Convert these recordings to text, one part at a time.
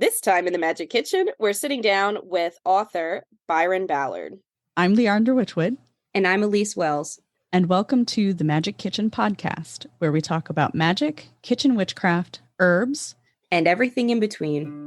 This time in the Magick Kitchen, we're sitting down with author Byron Ballard. I'm Leandra Witchwood. And I'm Elise Wells. And welcome to the Magick Kitchen podcast, where we talk about magic, kitchen witchcraft, herbs, and everything in between.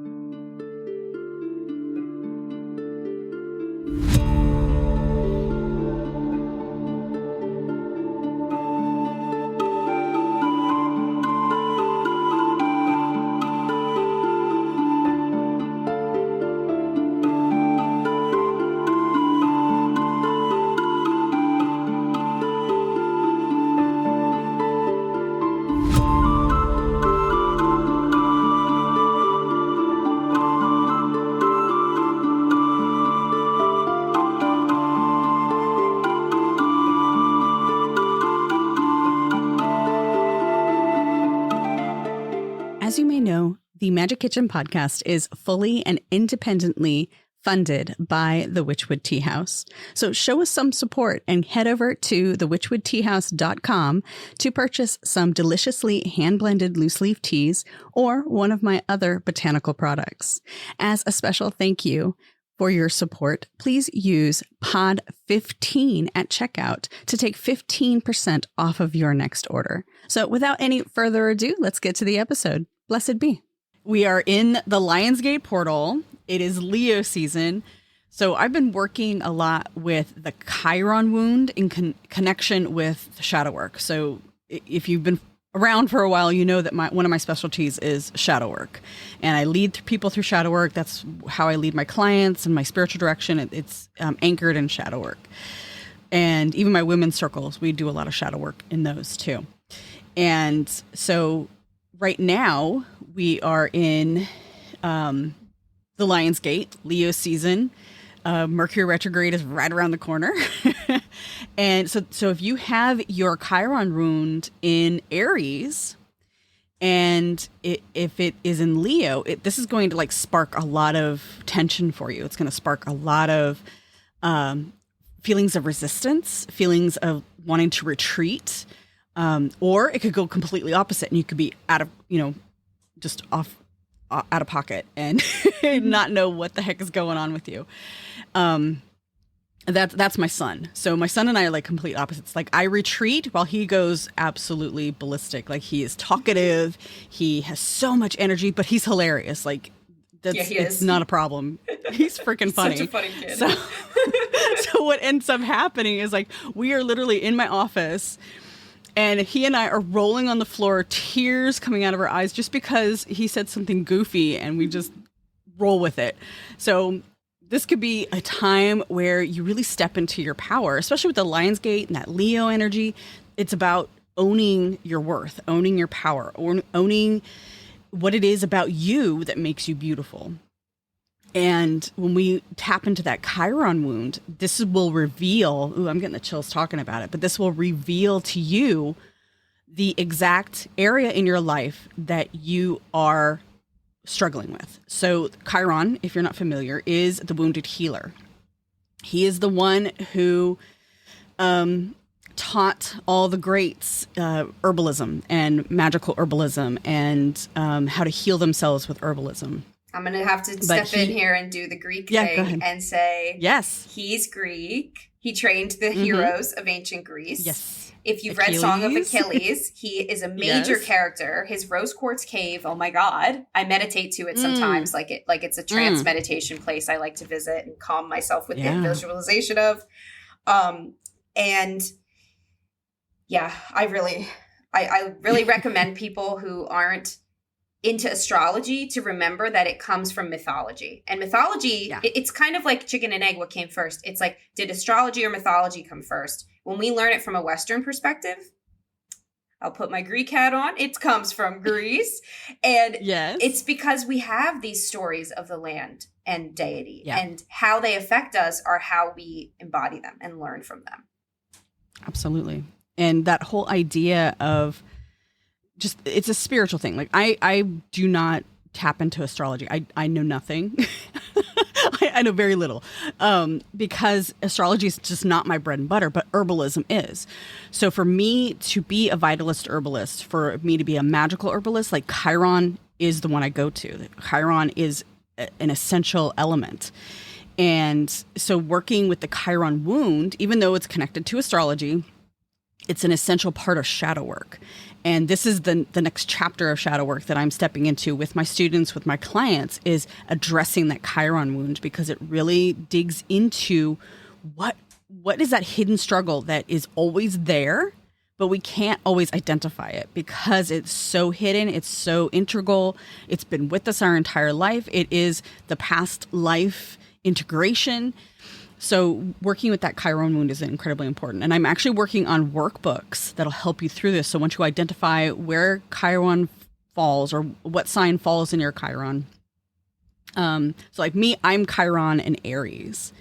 As you may know, the Magick Kitchen podcast is fully and independently funded by the Witchwood Tea House. So show us some support and head over to thewitchwoodteahouse.com to purchase some deliciously hand-blended loose-leaf teas or one of my other botanical products. As a special thank you for your support, please use POD15 at checkout to take 15% off of your next order. So without any further ado, let's get to the episode. Blessed be. We are in the Lionsgate portal. It is Leo season. So I've been working a lot with the Chiron wound in connection with the shadow work. So if you've been around for a while, you know that one of my specialties is shadow work. And I lead people through shadow work. That's how I lead my clients and my spiritual direction. It's anchored in shadow work. And even my women's circles, we do a lot of shadow work in those too. And so right now we are in the Lionsgate, Leo season. Mercury retrograde is right around the corner. And so if you have your Chiron wound in Aries, and if it is in Leo, this is going to like spark a lot of tension for you. It's going to spark a lot of feelings of resistance, feelings of wanting to retreat, or it could go completely opposite, and you could be out of pocket and not know what the heck is going on with you. That's my son. So my son and I are like complete opposites. Like I retreat while he goes absolutely ballistic. Like he is talkative. He has so much energy, but he's hilarious. Like it's not a problem. He's freaking funny. Such a funny kid. So what ends up happening is like we are literally in my office, and he and I are rolling on the floor, tears coming out of our eyes just because he said something goofy, and we just roll with it. So this could be a time where you really step into your power, especially with the Lionsgate and that Leo energy. It's about owning your worth, owning your power, or owning what it is about you that makes you beautiful. And when we tap into that Chiron wound, this will reveal, I'm getting the chills talking about it, but this will reveal to you the exact area in your life that you are struggling with. So Chiron, if you're not familiar, is the wounded healer. He is the one who taught all the greats herbalism and magical herbalism and how to heal themselves with herbalism. I'm going to have to step in here and do the Greek thing and say, yes, he's Greek. He trained the heroes of ancient Greece. Yes. If you've read Song of Achilles, he is a major character. His rose quartz cave, oh my God. I meditate to it sometimes, like it's a trance meditation place I like to visit and calm myself with the visualization of. And yeah, I really recommend people who aren't into astrology to remember that it comes from mythology. And mythology, it's kind of like chicken and egg, what came first. It's like, did astrology or mythology come first? When we learn it from a Western perspective, I'll put my Greek hat on. It comes from Greece. And it's because we have these stories of the land and deity and how they affect us are how we embody them and learn from them. Absolutely. And that whole idea of just, it's a spiritual thing. Like I do not tap into astrology. I know nothing. I know very little because astrology is just not my bread and butter, but herbalism is. So for me to be a vitalist herbalist, for me to be a magical herbalist, like Chiron is the one I go to. Chiron is an essential element. And so working with the Chiron wound, even though it's connected to astrology, it's an essential part of shadow work. And this is the next chapter of shadow work that I'm stepping into with my students, with my clients, is addressing that Chiron wound, because it really digs into what is that hidden struggle that is always there, but we can't always identify it because it's so hidden, it's so integral, it's been with us our entire life. It is the past life integration. So working with that Chiron wound is incredibly important. And I'm actually working on workbooks that'll help you through this. So once you identify where Chiron falls or what sign falls in your Chiron. So like me, I'm Chiron in Aries,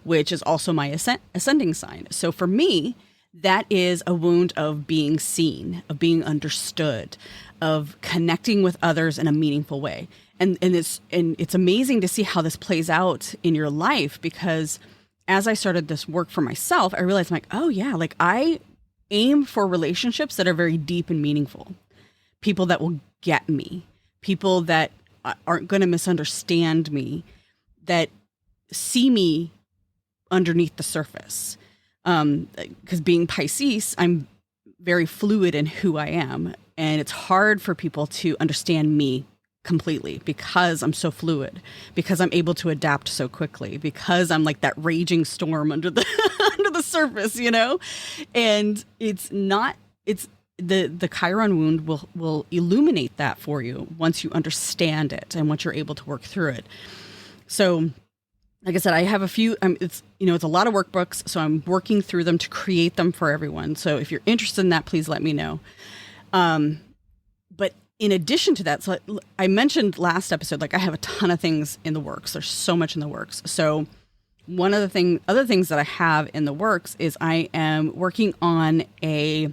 which is also my ascending sign. So for me, that is a wound of being seen, of being understood, of connecting with others in a meaningful way. And it's amazing to see how this plays out in your life, because as I started this work for myself, I realized I'm like, oh yeah, like I aim for relationships that are very deep and meaningful. People that will get me, people that aren't going to misunderstand me, that see me underneath the surface. Because being Pisces, I'm very fluid in who I am. And it's hard for people to understand me completely because I'm so fluid, because I'm able to adapt so quickly, because I'm like that raging storm under the under the surface, you know? And it's the Chiron wound will illuminate that for you once you understand it and once you're able to work through it. So like I said, I have a few, it's a lot of workbooks, so I'm working through them to create them for everyone. So if you're interested in that, please let me know. But in addition to that, so I mentioned last episode, like I have a ton of things in the works. There's so much in the works. So one of the other things that I have in the works is I am working on a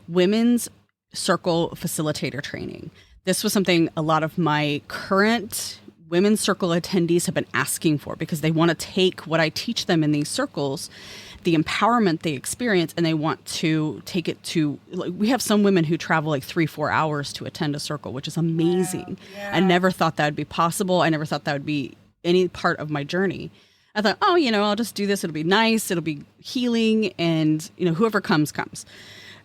women's circle facilitator training. This was something a lot of my current women's circle attendees have been asking for, because they want to take what I teach them in these circles, the empowerment they experience, and they want to take it to, like, we have some women who travel like 3-4 hours to attend a circle, which is amazing. Wow. Yeah. I never thought that would be possible. I never thought that would be any part of my journey. I thought, oh, I'll just do this. It'll be nice. It'll be healing. And, whoever comes.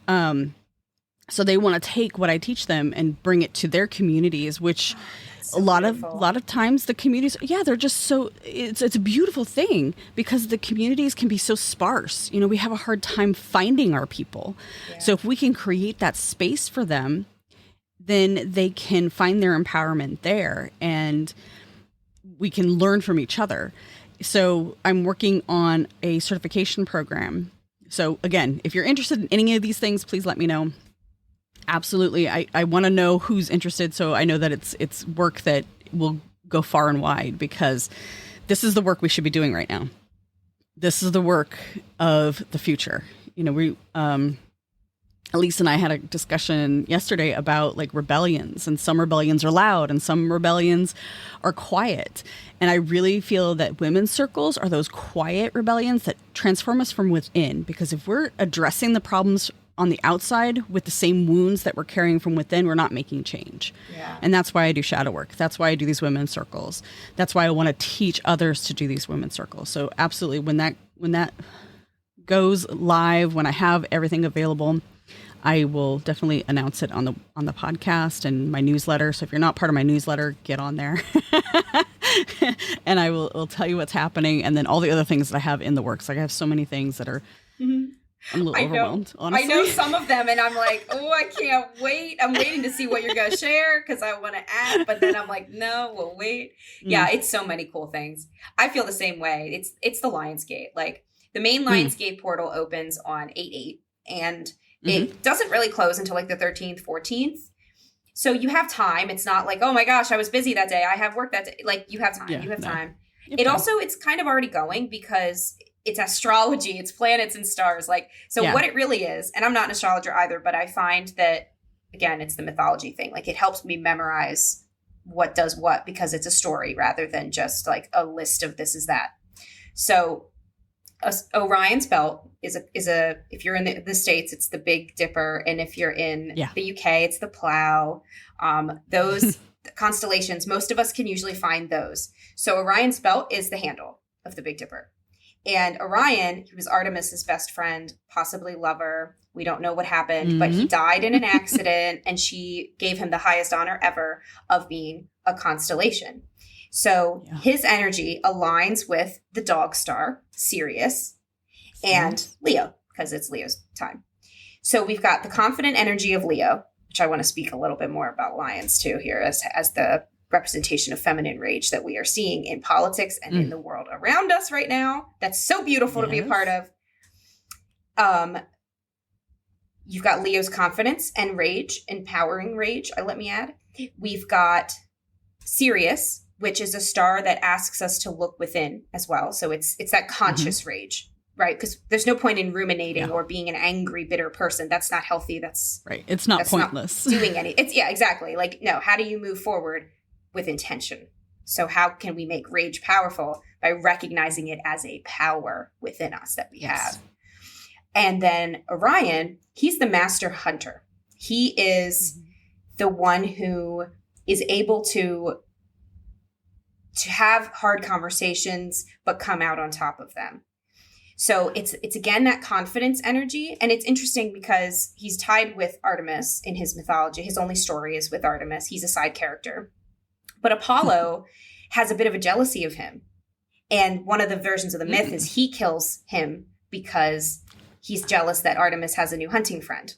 So they want to take what I teach them and bring it to their communities, which so a lot of times the communities, they're just so, it's a beautiful thing, because the communities can be so sparse. We have a hard time finding our people. Yeah. So if we can create that space for them, then they can find their empowerment there, and we can learn from each other. So I'm working on a certification program. So again, if you're interested in any of these things, please let me know. Absolutely. I want to know who's interested, so I know that it's work that will go far and wide, because this is the work we should be doing right now. This is the work of the future. Elise and I had a discussion yesterday about like rebellions, and some rebellions are loud and some rebellions are quiet. And I really feel that women's circles are those quiet rebellions that transform us from within, because if we're addressing the problems on the outside with the same wounds that we're carrying from within, we're not making change. Yeah. And that's why I do shadow work. That's why I do these women's circles. That's why I want to teach others to do these women's circles. So absolutely, when that goes live, when I have everything available, I will definitely announce it on the podcast and my newsletter. So if you're not part of my newsletter, get on there. And I will tell you what's happening, and then all the other things that I have in the works. Like I have so many things that are I'm a little overwhelmed, honestly. I know some of them, and I'm like, oh, I can't wait. I'm waiting to see what you're going to share, because I want to add, but then I'm like, no, we'll wait. Yeah, it's so many cool things. I feel the same way. It's the Lionsgate. Like, the main Lionsgate portal opens on 8/8, and it doesn't really close until like the 13th, 14th. So you have time. It's not like, oh my gosh, I was busy that day, I have work that day. Like, you have time. Yeah, you have time. It's kind of already going, because it's astrology, it's planets and stars. Like, so what it really is, and I'm not an astrologer either, but I find that, again, it's the mythology thing. Like, it helps me memorize what does what, because it's a story rather than just like a list of this is that. So Orion's belt is a if you're in the States, it's the Big Dipper. And if you're in the UK, it's the plow. Those constellations, most of us can usually find those. So Orion's belt is the handle of the Big Dipper. And Orion, he was Artemis's best friend, possibly lover. We don't know what happened, but he died in an accident, and she gave him the highest honor ever of being a constellation. So his energy aligns with the dog star, Sirius, and Leo, because it's Leo's time. So we've got the confident energy of Leo, which I want to speak a little bit more about lions too here as the representation of feminine rage that we are seeing in politics and in the world around us right now. That's so beautiful to be a part of. You've got Leo's confidence and rage, empowering rage, let me add. We've got Sirius, which is a star that asks us to look within as well. So it's that conscious rage, right? Because there's no point in ruminating or being an angry, bitter person. That's not healthy. That's right. It's not pointless. Not doing any. It's exactly. Like, no, how do you move forward with intention? So how can we make rage powerful? By recognizing it as a power within us that we have. And then Orion, he's the master hunter. He is the one who is able to have hard conversations, but come out on top of them. So it's again, that confidence energy. And it's interesting because he's tied with Artemis in his mythology. His only story is with Artemis. He's a side character. But Apollo has a bit of a jealousy of him. And one of the versions of the myth is he kills him because he's jealous that Artemis has a new hunting friend.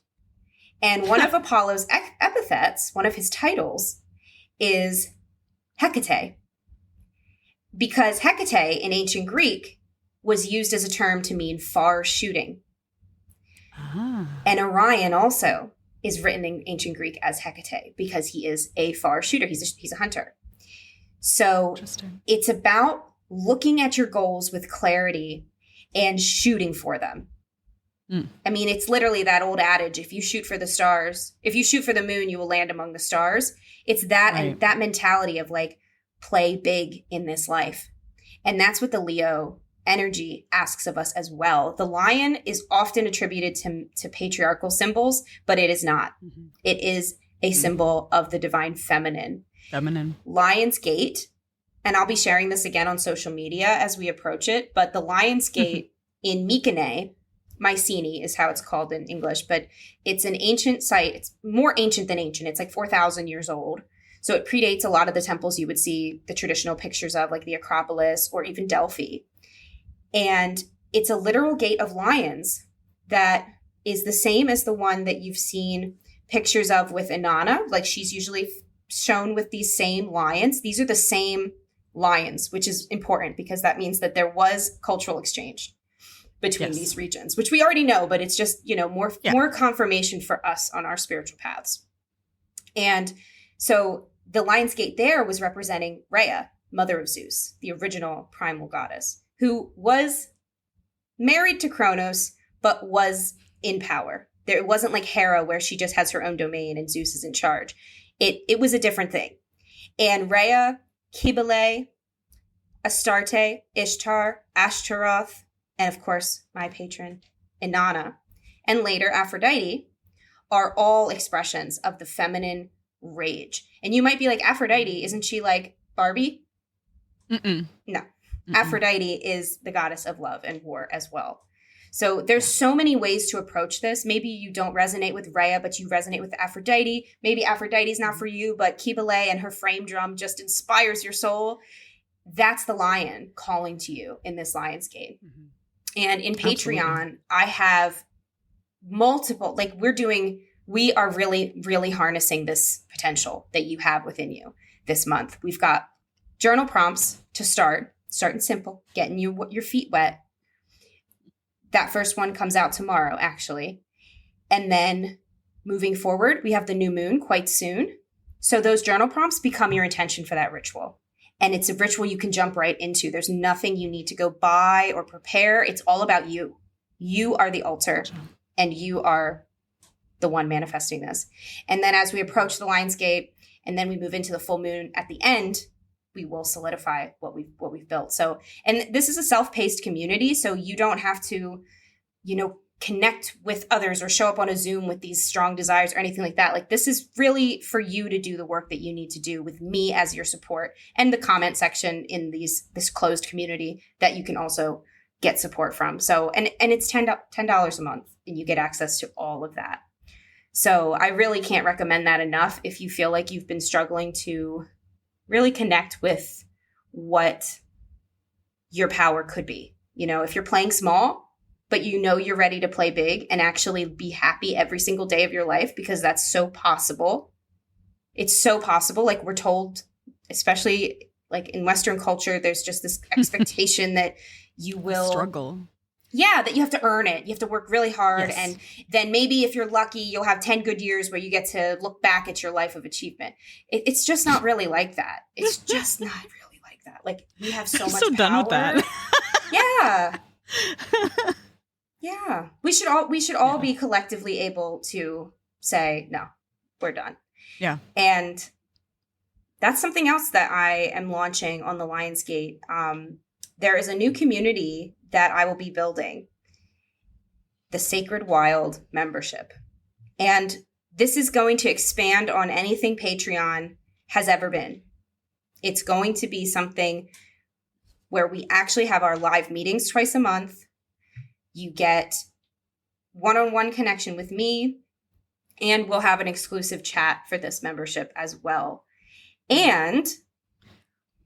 And one of Apollo's epithets, one of his titles, is Hecate. Because Hecate in ancient Greek was used as a term to mean far shooting. And Orion also is written in ancient Greek as Hecate because he is a far shooter. He's a hunter. So it's about looking at your goals with clarity and shooting for them. I mean, it's literally that old adage, if you shoot for the stars, if you shoot for the moon, you will land among the stars. It's that and that mentality of like, play big in this life. And that's what the Leo energy asks of us as well. The lion is often attributed to patriarchal symbols, but it is not. It is a symbol of the divine feminine. Lion's Gate, and I'll be sharing this again on social media as we approach it, but the Lion's Gate in Mycenae, Mycenae is how it's called in English, but it's an ancient site. It's more ancient than ancient. It's like 4,000 years old. So it predates a lot of the temples you would see the traditional pictures of, like the Acropolis or even Delphi. And it's a literal gate of lions that is the same as the one that you've seen pictures of with Inanna. Like she's usually shown with these same lions. These are the same lions, which is important because that means that there was cultural exchange between these regions, which we already know, but it's just, more confirmation for us on our spiritual paths. And so the Lion's Gate there was representing Rhea, mother of Zeus, the original primal goddess, who was married to Kronos, but was in power. It wasn't like Hera, where she just has her own domain and Zeus is in charge. It was a different thing. And Rhea, Cybele, Astarte, Ishtar, Ashtaroth, and of course, my patron, Inanna, and later Aphrodite, are all expressions of the feminine rage. And you might be like, Aphrodite, isn't she like Barbie? No. Aphrodite is the goddess of love and war as well. So there's so many ways to approach this. Maybe you don't resonate with Rhea, but you resonate with Aphrodite. Maybe Aphrodite's not for you, but Cybele and her frame drum just inspires your soul. That's the lion calling to you in this Lion's Gate. And in Patreon, I have multiple, we are really, really harnessing this potential that you have within you this month. We've got journal prompts to starting simple, getting your feet wet. That first one comes out tomorrow, actually. And then moving forward, we have the new moon quite soon. So those journal prompts become your intention for that ritual. And it's a ritual you can jump right into. There's nothing you need to go buy or prepare. It's all about you. You are the altar, and you are the one manifesting this. And then as we approach the Lion's Gate, and then we move into the full moon at the end, we will solidify what we've built. So, and this is a self-paced community, so you don't have to, connect with others or show up on a Zoom with these strong desires or anything like that. Like, this is really for you to do the work that you need to do with me as your support, and the comment section in this closed community that you can also get support from. So, and it's $10 a month, and you get access to all of that. So I really can't recommend that enough if you feel like you've been struggling to really connect with what your power could be. You know, if you're playing small, but you know you're ready to play big and actually be happy every single day of your life, because that's so possible. It's so possible. Like, we're told, especially like in Western culture, there's just this expectation that you will struggle. Yeah, that you have to earn it. You have to work really hard. Yes. And then maybe if you're lucky, you'll have 10 good years where you get to look back at your life of achievement. It's just not really like that. It's just not really like that. Like, we have so I'm much so power. done with that. Yeah. Yeah. We should all be collectively able to say, no, we're done. Yeah. And that's something else that I am launching on the Lionsgate. There is a new community that I will be building, the Sacred Wild membership. And this is going to expand on anything Patreon has ever been. It's going to be something where we actually have our live meetings twice a month. You get one-on-one connection with me, and we'll have an exclusive chat for this membership as well. And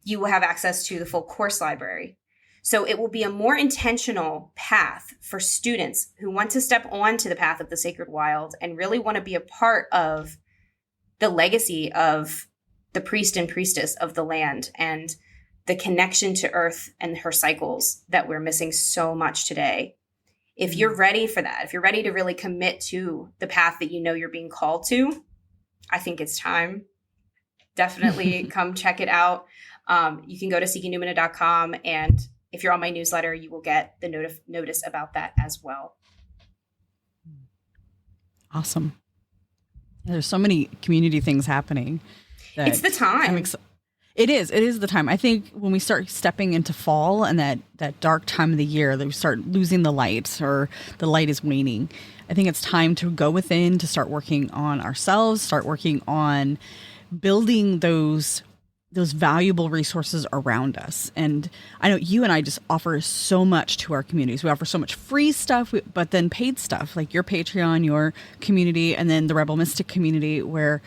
you will have access to the full course library. So it will be a more intentional path for students who want to step onto the path of the Sacred Wild and really want to be a part of the legacy of the priest and priestess of the land and the connection to Earth and her cycles that we're missing so much today. If you're ready for that, if you're ready to really commit to the path that you know you're being called to, I think it's time. Definitely come check it out. You can go to seekingnumina.com, and if you're on my newsletter, you will get the notice about that as well. Awesome. There's so many community things happening. It's the time. It is the time. I think when we start stepping into fall and that dark time of the year, that we start losing the light, or the light is waning, I think it's time to go within, to start working on ourselves, start working on building those valuable resources around us. And I know you and I just offer so much to our communities. We offer so much free stuff, but then paid stuff, like your Patreon, your community, and then the Rebel Mystic community, where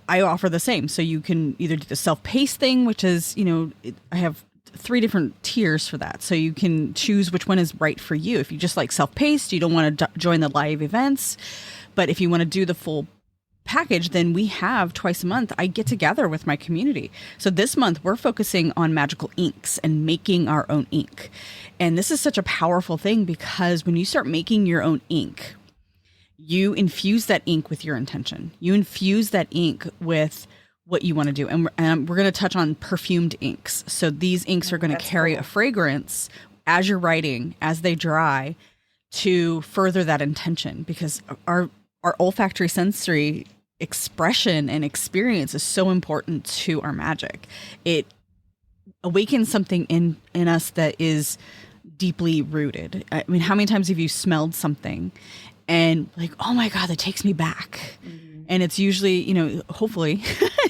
I offer the same. So you can either do the self-paced thing, which is, I have 3 different tiers for that. So you can choose which one is right for you. If you just like self-paced, you don't want to join the live events. But if you want to do the full package, then we have twice a month, I get together with my community. So this month we're focusing on magical inks and making our own ink. And this is such a powerful thing, because when you start making your own ink, you infuse that ink with your intention. You infuse that ink with what you want to do. And we're going to touch on perfumed inks. So these inks are going to carry a fragrance as you're writing, as they dry, to further that intention, because our olfactory sensory expression and experience is so important to our magic. It awakens something in us that is deeply rooted. I mean, how many times have you smelled something and like, oh my God, that takes me back? Mm-hmm. And it's usually, hopefully,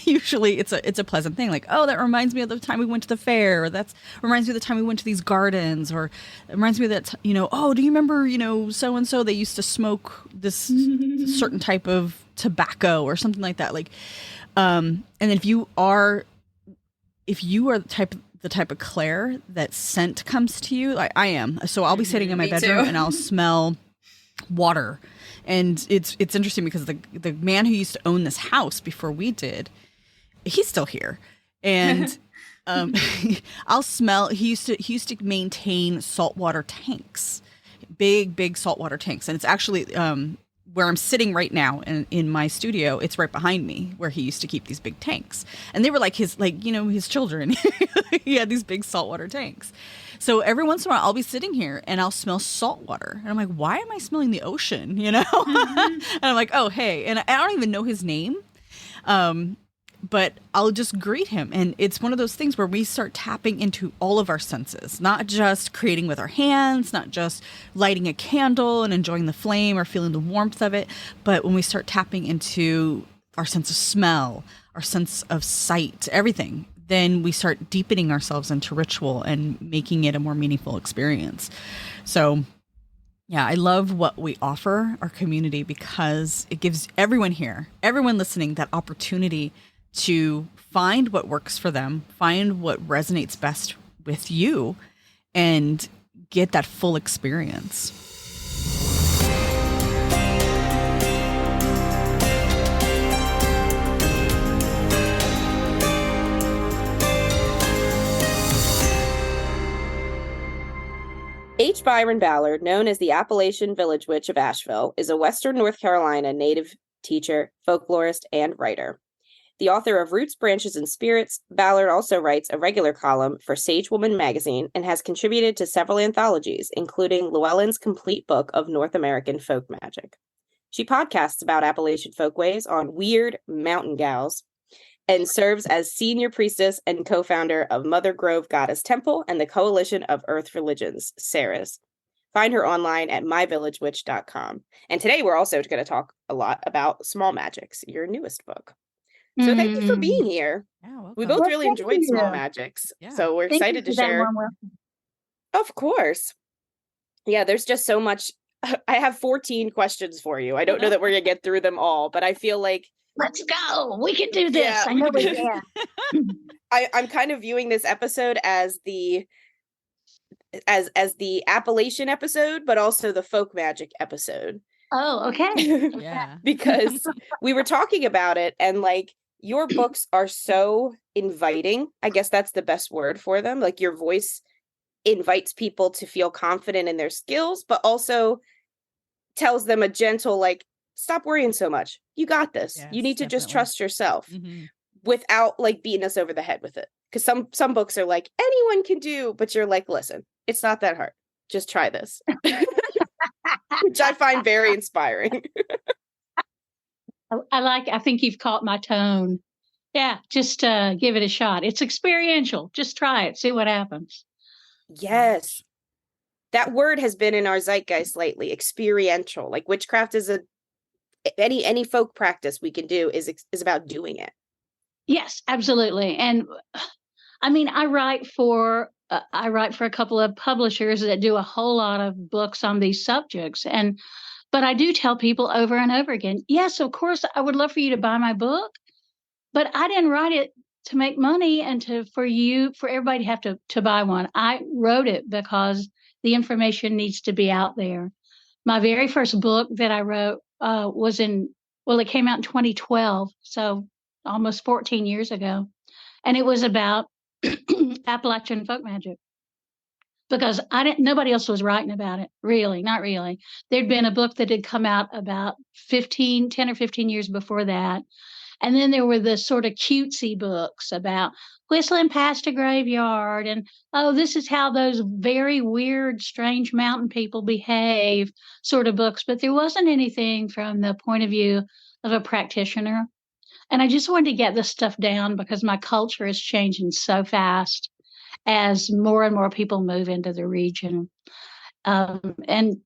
usually it's a pleasant thing. Like, oh, that reminds me of the time we went to the fair, or that reminds me of the time we went to these gardens, or it reminds me of that, oh, do you remember, so-and-so, they used to smoke this certain type of tobacco or something like that. Like, and if you are the type of Claire that scent comes to you, like I am. So I'll be sitting in my bedroom and I'll smell water. And it's interesting because the man who used to own this house before we did, he's still here. And I'll smell, he used to maintain saltwater tanks, big saltwater tanks. And it's actually where I'm sitting right now in my studio, it's right behind me where he used to keep these big tanks. And they were like his children. He had these big saltwater tanks. So every once in a while I'll be sitting here and I'll smell salt water. And I'm like, why am I smelling the ocean? Mm-hmm. And I'm like, oh, hey. And I don't even know his name. but I'll just greet him. And it's one of those things where we start tapping into all of our senses, not just creating with our hands, not just lighting a candle and enjoying the flame or feeling the warmth of it, but when we start tapping into our sense of smell, our sense of sight, everything, then we start deepening ourselves into ritual and making it a more meaningful experience. So yeah, I love what we offer our community because it gives everyone here, everyone listening, that opportunity to find what works for them, find what resonates best with you, and get that full experience. H. Byron Ballard, known as the Appalachian Village Witch of Asheville, is a Western North Carolina native teacher, folklorist, and writer. The author of Roots, Branches, and Spirits, Ballard also writes a regular column for Sage Woman magazine and has contributed to several anthologies, including Llewellyn's Complete Book of North American Folk Magic. She podcasts about Appalachian folkways on Weird Mountain Gals and serves as senior priestess and co-founder of Mother Grove Goddess Temple and the Coalition of Earth Religions, SERAs. Find her online at myvillagewitch.com. And today we're also going to talk a lot about Small Magics, your newest book. So thank you for being here. Yeah, we both really enjoyed Small Magics. Yeah. So we're excited to share. Of course. Yeah, there's just so much. I have 14 questions for you. I don't know that we're going to get through them all, but I feel like let's go. We can do this. Yeah. I know we can. I'm kind of viewing this episode as the Appalachian episode, but also the folk magic episode. Oh, okay. Yeah. Because we were talking about it, and like your books are so inviting. I guess that's the best word for them. Like your voice invites people to feel confident in their skills, but also tells them a gentle, like, stop worrying so much. You got this. Yes, you need to just trust yourself without like beating us over the head with it. Because some books are like, anyone can do, but you're like, listen, it's not that hard. Just try this. Which I find very inspiring. I think you've caught my tone. Yeah, just give it a shot. It's experiential. Just try it. See what happens. Yes. That word has been in our zeitgeist lately. Experiential. Like witchcraft is any folk practice we can do is about doing it. Yes, absolutely. And I mean, I write for a couple of publishers that do a whole lot of books on these subjects. But I do tell people over and over again, yes, of course, I would love for you to buy my book, but I didn't write it to make money and for everybody to have to buy one. I wrote it because the information needs to be out there. My very first book that I wrote it came out in 2012, so almost 14 years ago. And it was about Appalachian folk magic because nobody else was writing about it. Really, not really. There'd been a book that had come out about 10 or 15 years before that. And then there were the sort of cutesy books about whistling past a graveyard and, oh, this is how those very weird, strange mountain people behave sort of books. But there wasn't anything from the point of view of a practitioner. And I just wanted to get this stuff down because my culture is changing so fast as more and more people move into the region. And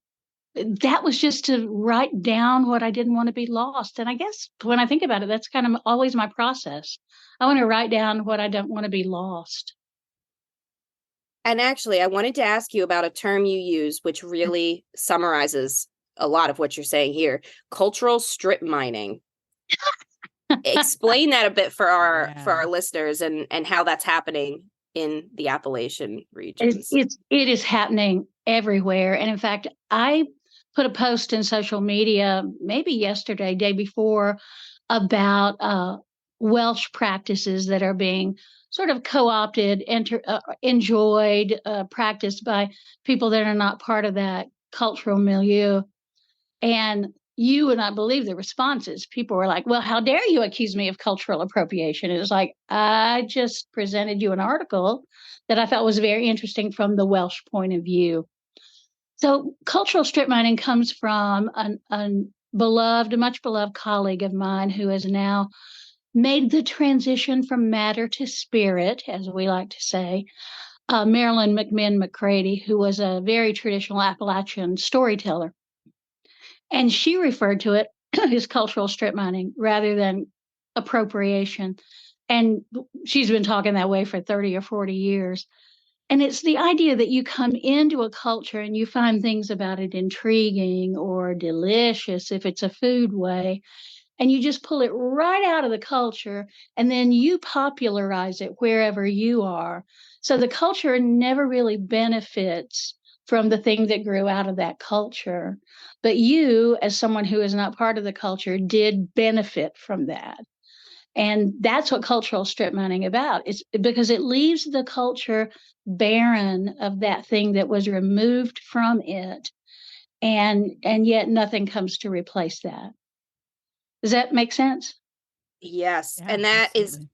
that was just to write down what I didn't want to be lost. And I guess when I think about it, that's kind of always my process. I want to write down what I don't want to be lost. And actually, I wanted to ask you about a term you use, which really summarizes a lot of what you're saying here. Cultural strip mining. Explain that a bit for our listeners and how that's happening in the Appalachian regions. It is happening everywhere. And in fact, I put a post in social media, maybe yesterday, day before, about Welsh practices that are being sort of co-opted, enjoyed, practiced by people that are not part of that cultural milieu. And you would not believe the responses. People were like, well, how dare you accuse me of cultural appropriation? It was like, I just presented you an article that I thought was very interesting from the Welsh point of view. So cultural strip mining comes from a much beloved colleague of mine who is now made the transition from matter to spirit, as we like to say. Marilyn McMinn McCready, who was a very traditional Appalachian storyteller. And she referred to it as cultural strip mining rather than appropriation. And she's been talking that way for 30 or 40 years. And it's the idea that you come into a culture and you find things about it intriguing or delicious if it's a food way, and you just pull it right out of the culture and then you popularize it wherever you are. So the culture never really benefits from the thing that grew out of that culture. But you, as someone who is not part of the culture, did benefit from that. And that's what cultural strip mining about. It's because it leaves the culture barren of that thing that was removed from it. And yet nothing comes to replace that. Does that make sense? Yes. Yeah, And that is, absolutely.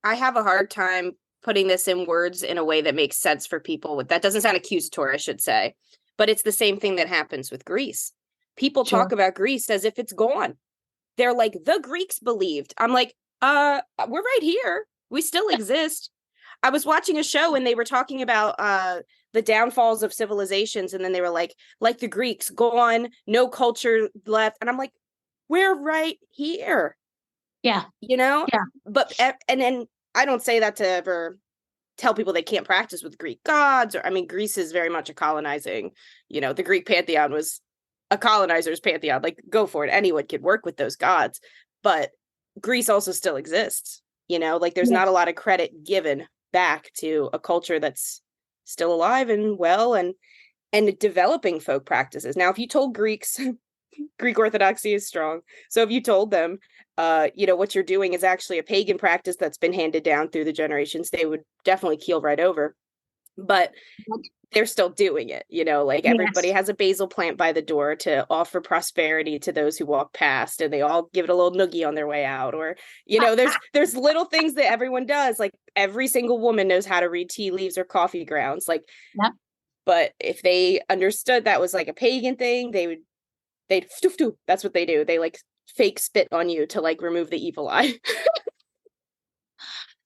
I have a hard time putting this in words in a way that makes sense for people. That doesn't sound accusatory, I should say, but it's the same thing that happens with Greece. People Sure. talk about Greece as if it's gone. They're like, the Greeks believed. I'm like, we're right here. We still exist. I was watching a show and they were talking about the downfalls of civilizations, and then they were like the Greeks, gone, no culture left. And I'm like, we're right here. Yeah. Yeah. But, Yeah. and then I don't say that to ever tell people they can't practice with Greek gods, or, I mean, Greece is very much a colonizing, the Greek pantheon was a colonizer's pantheon. Like, go for it. Anyone could work with those gods, but Greece also still exists, like there's Yes. not a lot of credit given back to a culture that's still alive and well and developing folk practices. Now, if you told Greeks, Greek Orthodoxy is strong. So if you told them, what you're doing is actually a pagan practice that's been handed down through the generations, they would definitely keel right over. But they're still doing it, like everybody Yes. has a basil plant by the door to offer prosperity to those who walk past, and they all give it a little noogie on their way out. Or, there's little things that everyone does. Like every single woman knows how to read tea leaves or coffee grounds. Like, Yep. but if they understood that was like a pagan thing, they'd that's what they do. They like fake spit on you to like remove the evil eye.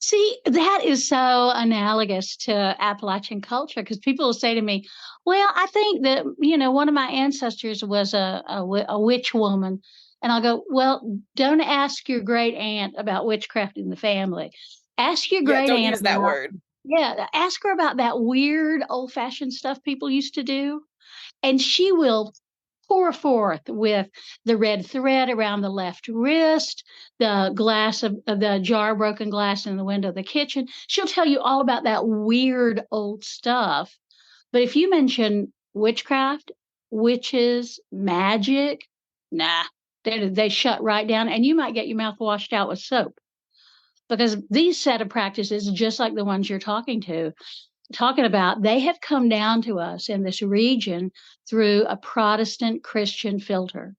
See, that is so analogous to Appalachian culture, because people will say to me, well, I think that, one of my ancestors was a witch woman. And I'll go, well, don't ask your great aunt about witchcraft in the family. Ask your Yeah, great don't aunt use that about, word. ask her about that weird old fashioned stuff people used to do. And she will pour forth with the red thread around the left wrist, the glass of the jar of broken glass in the window of the kitchen. She'll tell you all about that weird old stuff. But if you mention witchcraft, witches, magic, nah, they shut right down, and you might get your mouth washed out with soap, because these set of practices, just like the ones you're talking about, they have come down to us in this region through a Protestant Christian filter.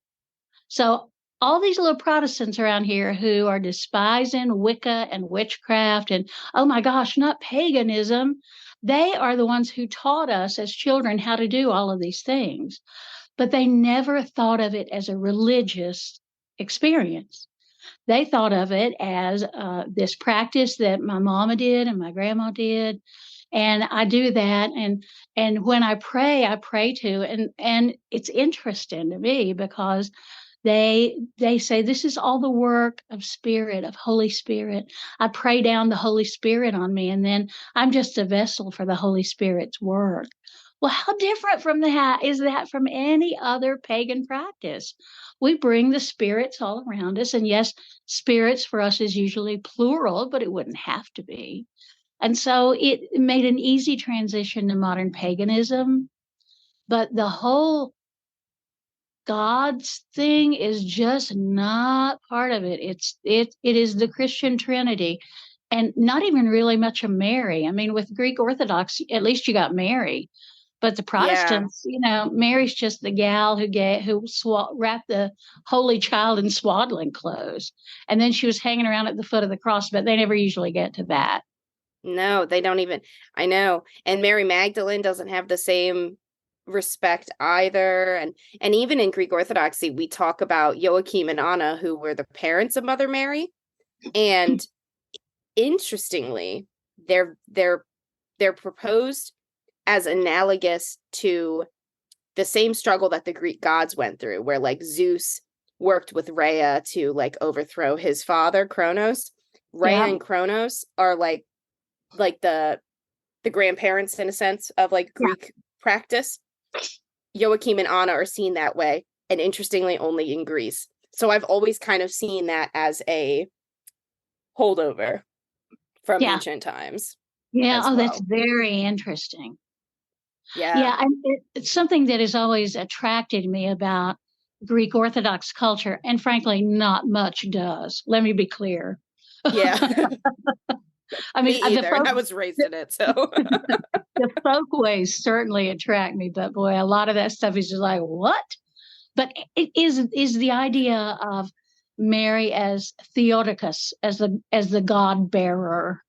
So all these little Protestants around here who are despising Wicca and witchcraft and, oh my gosh, not paganism, they are the ones who taught us as children how to do all of these things. But they never thought of it as a religious experience. They thought of it as this practice that my mama did and my grandma did, and I do that. And when I pray to, and it's interesting to me because they say this is all the work of Spirit, of Holy Spirit. I pray down the Holy Spirit on me, and then I'm just a vessel for the Holy Spirit's work. Well, how different from that is that from any other pagan practice? We bring the spirits all around us, and yes, spirits for us is usually plural, but it wouldn't have to be. And so it made an easy transition to modern paganism. But the whole God's thing is just not part of it. It is the Christian Trinity, and not even really much of Mary. I mean, with Greek Orthodox, at least you got Mary. But the Protestants, Mary's just the gal who wrapped the Holy Child in swaddling clothes, and then she was hanging around at the foot of the cross. But they never usually get to that. No, they don't even. I know. And Mary Magdalene doesn't have the same respect either. And even in Greek Orthodoxy, we talk about Joachim and Anna, who were the parents of Mother Mary. And interestingly, they're proposed as analogous to the same struggle that the Greek gods went through, where like Zeus worked with Rhea to like overthrow his father Kronos. Rhea and Kronos are like the grandparents in a sense of like Greek practice. Joachim and Anna are seen that way, and interestingly only in Greece. So I've always kind of seen that as a holdover from ancient times. Yeah. Oh, that's very interesting. Yeah. Yeah. It's something that has always attracted me about Greek Orthodox culture. And frankly, not much does. Let me be clear. Yeah. I mean, me either. I was raised in it, so. The folkways certainly attract me, but boy, a lot of that stuff is just like, what? But it is the idea of Mary as Theotokos, as the God bearer.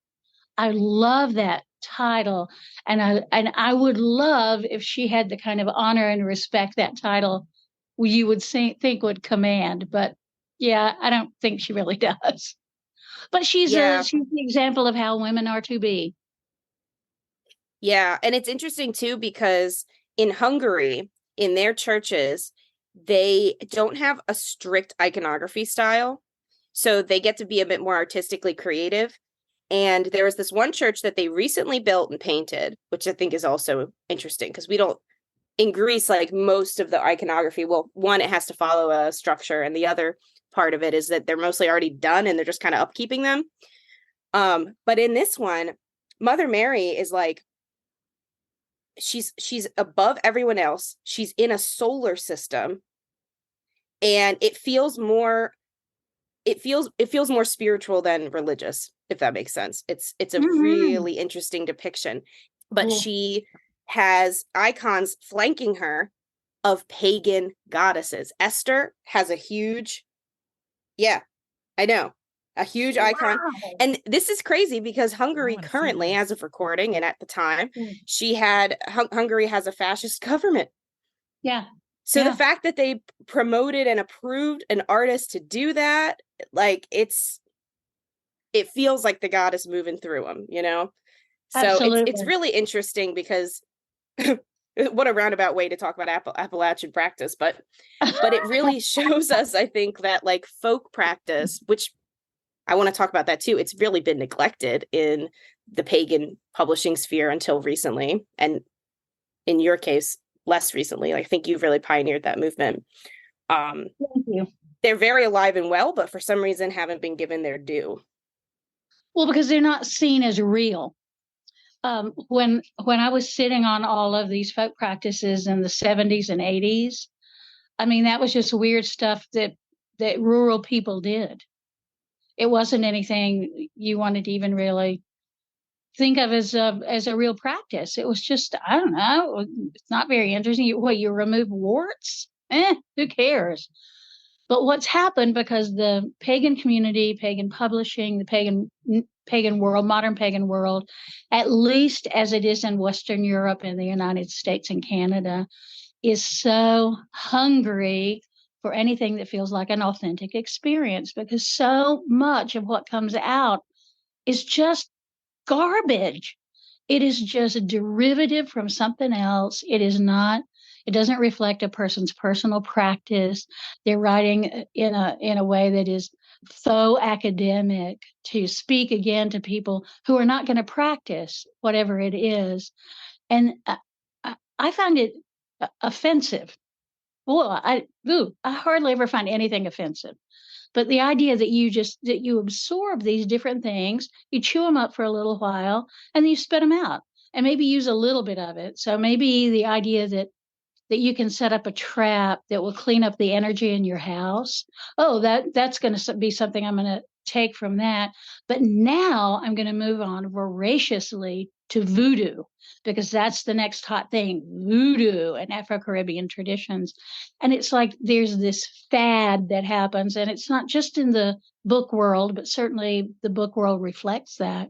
I love that title, and I would love if she had the kind of honor and respect that title you would think would command. But yeah, I don't think she really does. But she's the example of how women are to be. Yeah, and it's interesting too because in Hungary, in their churches, they don't have a strict iconography style, so they get to be a bit more artistically creative. And there was this one church that they recently built and painted, which I think is also interesting because we don't, in Greece, like most of the iconography, well, one, it has to follow a structure, and the other part of it is that they're mostly already done and they're just kind of upkeeping them. But in this one, Mother Mary is like, she's above everyone else. She's in a solar system, and it feels more spiritual than religious, if that makes sense. It's a really interesting depiction, but she has icons flanking her of pagan goddesses. Esther has a huge icon. And this is crazy because Hungary currently, as of recording and at the time, Hungary has a fascist government. Yeah. So the fact that they promoted and approved an artist to do that, like it feels like the god is moving through them, you know? So it's really interesting because what a roundabout way to talk about Appalachian practice, but it really shows us, I think, that like folk practice, which I want to talk about that too. It's really been neglected in the pagan publishing sphere until recently. And in your case, less recently. I think you've really pioneered that movement. Thank you. They're very alive and well, but for some reason haven't been given their due. Well, because they're not seen as real. When I was sitting on all of these folk practices in the 70s and 80s, I mean, that was just weird stuff that rural people did. It wasn't anything you wanted to even really think of as a real practice. It was just, I don't know, it's not very interesting. You remove warts? Who cares? But what's happened, because the pagan community, pagan publishing, the pagan world, modern pagan world, at least as it is in Western Europe and the United States and Canada, is so hungry for anything that feels like an authentic experience, because so much of what comes out is just garbage. It is just derivative from something else. It doesn't reflect a person's personal practice. They're writing in a way that is faux academic to speak again to people who are not going to practice whatever it is. And I find it offensive. Well, I hardly ever find anything offensive. But the idea that you absorb these different things, you chew them up for a little while, and then you spit them out, and maybe use a little bit of it. So maybe the idea that you can set up a trap that will clean up the energy in your house. Oh, that's going to be something I'm going to take from that. But now I'm going to move on voraciously to voodoo, because that's the next hot thing, voodoo and Afro-Caribbean traditions. And it's like there's this fad that happens, and it's not just in the book world, but certainly the book world reflects that.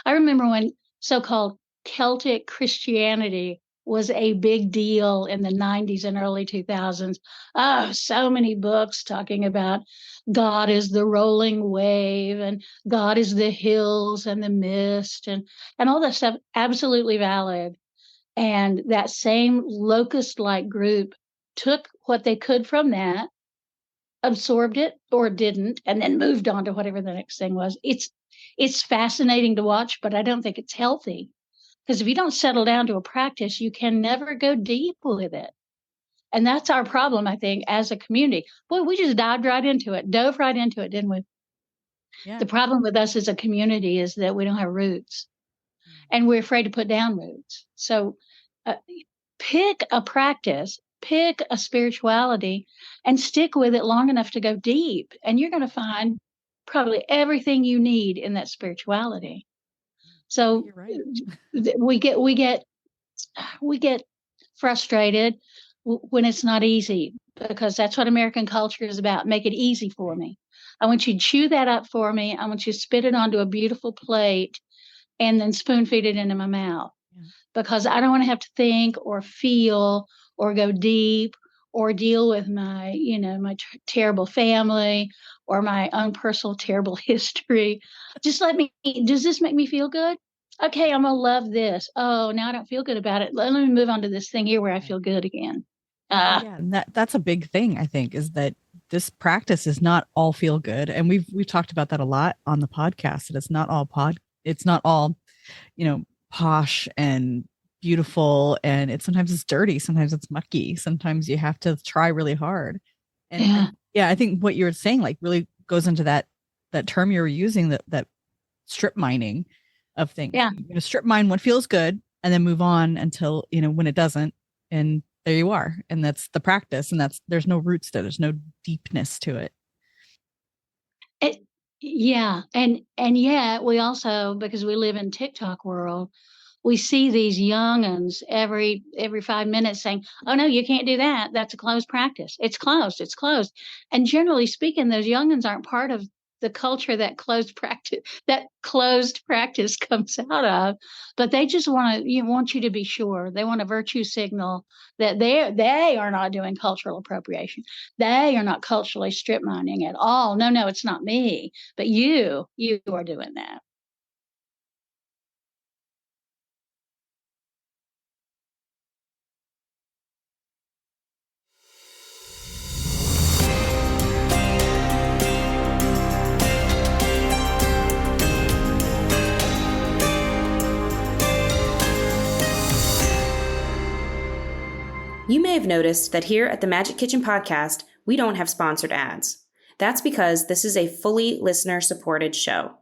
I remember when so-called Celtic Christianity was a big deal in the 90s and early 2000s. Oh, so many books talking about God is the rolling wave and God is the hills and the mist and all that stuff. Absolutely valid. And that same locust-like group took what they could from that, absorbed it or didn't, and then moved on to whatever the next thing was. It's fascinating to watch, but I don't think it's healthy. Because if you don't settle down to a practice, you can never go deep with it. And that's our problem, I think, as a community. Boy, we just dove right into it, didn't we? Yeah. The problem with us as a community is that we don't have roots and we're afraid to put down roots. So pick a practice, pick a spirituality, and stick with it long enough to go deep. And you're going to find probably everything you need in that spirituality. So You're right. we get frustrated when it's not easy, because that's what American culture is about. Make it easy for me. I want you to chew that up for me. I want you to spit it onto a beautiful plate and then spoon feed it into my mouth, because I don't want to have to think or feel or go deep or deal with my, my terrible family or my own personal terrible history. Does this make me feel good? Okay, I'm going to love this. Oh, now I don't feel good about it. Let me move on to this thing here where I feel good again. Yeah, and that's a big thing, I think, is that this practice is not all feel good. And we've talked about that a lot on the podcast, that it's not all posh and beautiful, and sometimes it's dirty, sometimes it's mucky, sometimes you have to try really hard. And I think what you were saying like really goes into that term you were using, that strip mining of things. Yeah. You're going to strip mine what feels good and then move on until, when it doesn't. And there you are. And that's the practice. And there's no roots there. There's no deepness to it. Yeah. And yet we also, because we live in TikTok world, we see these young'uns every 5 minutes saying, oh no, you can't do that. That's a closed practice. It's closed. And generally speaking, those young'uns aren't part of the culture that closed practice comes out of, but they just want you to be sure. They want a virtue signal that they are not doing cultural appropriation. They are not culturally strip mining at all. No, it's not me, but you are doing that. You may have noticed that here at the Magick Kitchen podcast, we don't have sponsored ads. That's because this is a fully listener-supported show.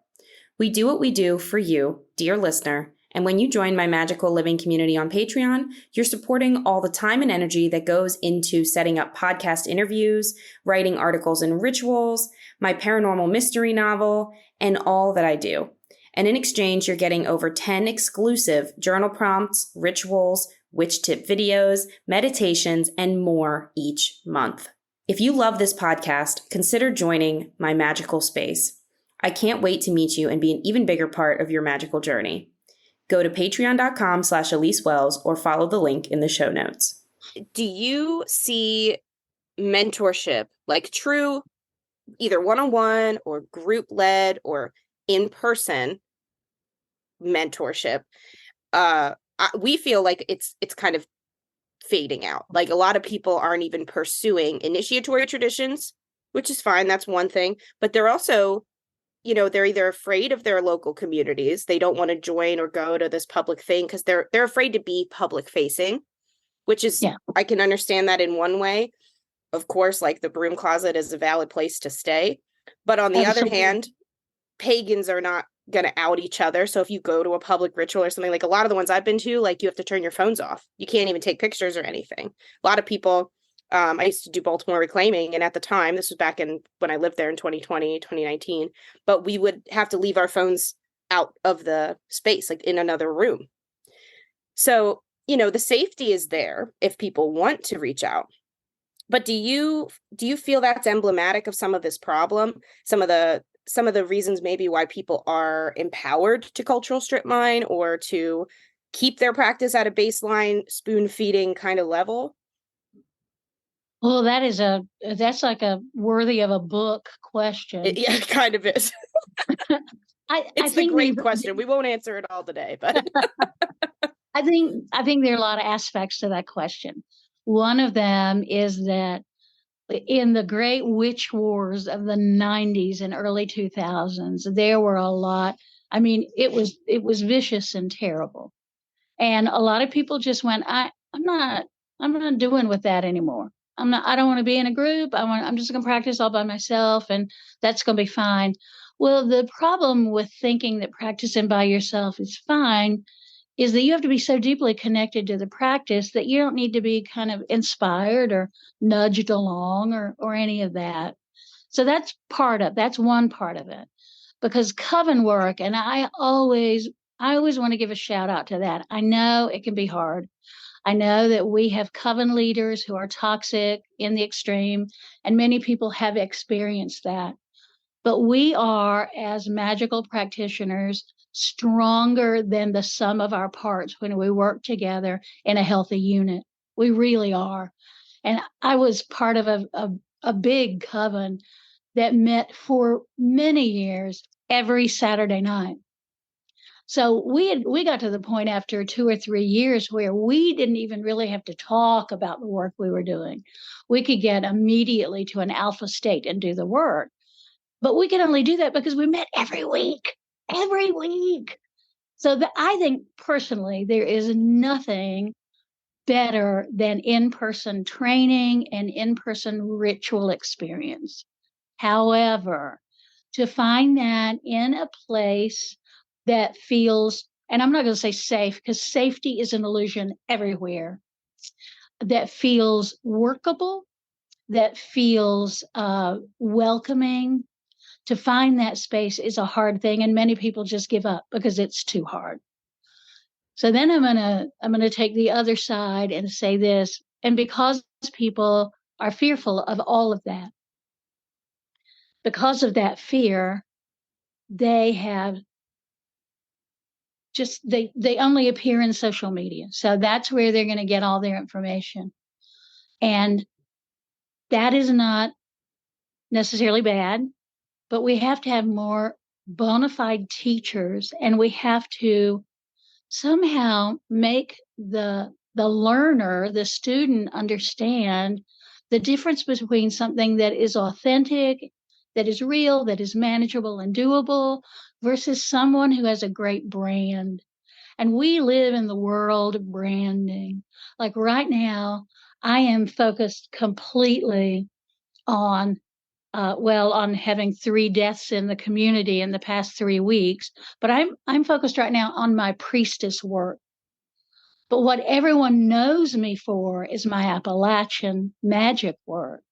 We do what we do for you, dear listener, and when you join my magical living community on Patreon, you're supporting all the time and energy that goes into setting up podcast interviews, writing articles and rituals, my paranormal mystery novel, and all that I do. And in exchange, you're getting over 10 exclusive journal prompts, rituals, witch tip videos, meditations, and more each month. If you love this podcast, consider joining my magical space. I can't wait to meet you and be an even bigger part of your magical journey. Go to patreon.com/Elise Wells or follow the link in the show notes. Do you see mentorship, like true, either one-on-one or group-led or in-person mentorship? We feel like it's kind of fading out. Like a lot of people aren't even pursuing initiatory traditions, which is fine. That's one thing. But they're also, they're either afraid of their local communities. They don't want to join or go to this public thing because they're afraid to be public facing, which is, I can understand that in one way. Of course, like the broom closet is a valid place to stay. But on the other hand, pagans are not going to out each other. So if you go to a public ritual or something, like a lot of the ones I've been to, like you have to turn your phones off. You can't even take pictures or anything. A lot of people, I used to do Baltimore reclaiming. And at the time, this was back when I lived there in 2020, 2019, but we would have to leave our phones out of the space, like in another room. So, the safety is there if people want to reach out. But do you feel that's emblematic of some of this problem? Some of the reasons maybe why people are empowered to cultural strip mine or to keep their practice at a baseline spoon feeding kind of level? Well, that's like a worthy of a book question. Yeah, it kind of is. It's the great question. We won't answer it all today, but I think there are a lot of aspects to that question. One of them is that in the great witch wars of the 90s and early 2000s, there were a lot. I mean, it was vicious and terrible. And a lot of people just went, I'm not doing with that anymore. I don't want to be in a group. I'm just going to practice all by myself, and that's going to be fine. Well, the problem with thinking that practicing by yourself is fine is that you have to be so deeply connected to the practice that you don't need to be kind of inspired or nudged along or any of that. So that's one part of it. Because coven work, and I always want to give a shout out to that. I know it can be hard. I know that we have coven leaders who are toxic in the extreme, and many people have experienced that. But we are, as magical practitioners, stronger than the sum of our parts when we work together in a healthy unit. We really are. And I was part of a big coven that met for many years every Saturday night. So we got to the point after 2 or 3 years where we didn't even really have to talk about the work we were doing. We could get immediately to an alpha state and do the work. But we could only do that because we met every week. So I think personally, there is nothing better than in-person training and in-person ritual experience. However, to find that in a place that feels, and I'm not going to say safe because safety is an illusion everywhere, that feels workable, that feels welcoming. To find that space is a hard thing, and many people just give up because it's too hard. So then I'm gonna take the other side and say this, and because people are fearful of all of that, because of that fear, they have just they only appear in social media. So that's where they're going to get all their information. And that is not necessarily bad, but we have to have more bona fide teachers, and we have to somehow make the learner, the student, understand the difference between something that is authentic, that is real, that is manageable and doable, versus someone who has a great brand. And we live in the world of branding. Like right now, I am focused completely on on having 3 deaths in the community in the past 3 weeks. But I'm focused right now on my priestess work. But what everyone knows me for is my Appalachian magic work.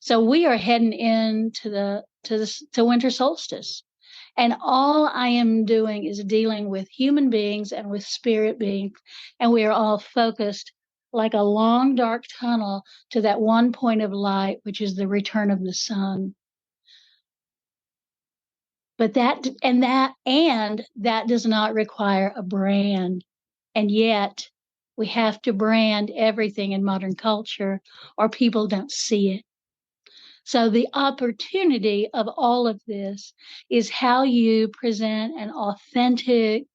So we are heading into to winter solstice. And all I am doing is dealing with human beings and with spirit beings. And we are all focused like a long, dark tunnel to that one point of light, which is the return of the sun. But that does not require a brand. And yet we have to brand everything in modern culture or people don't see it. So the opportunity of all of this is how you present an authentic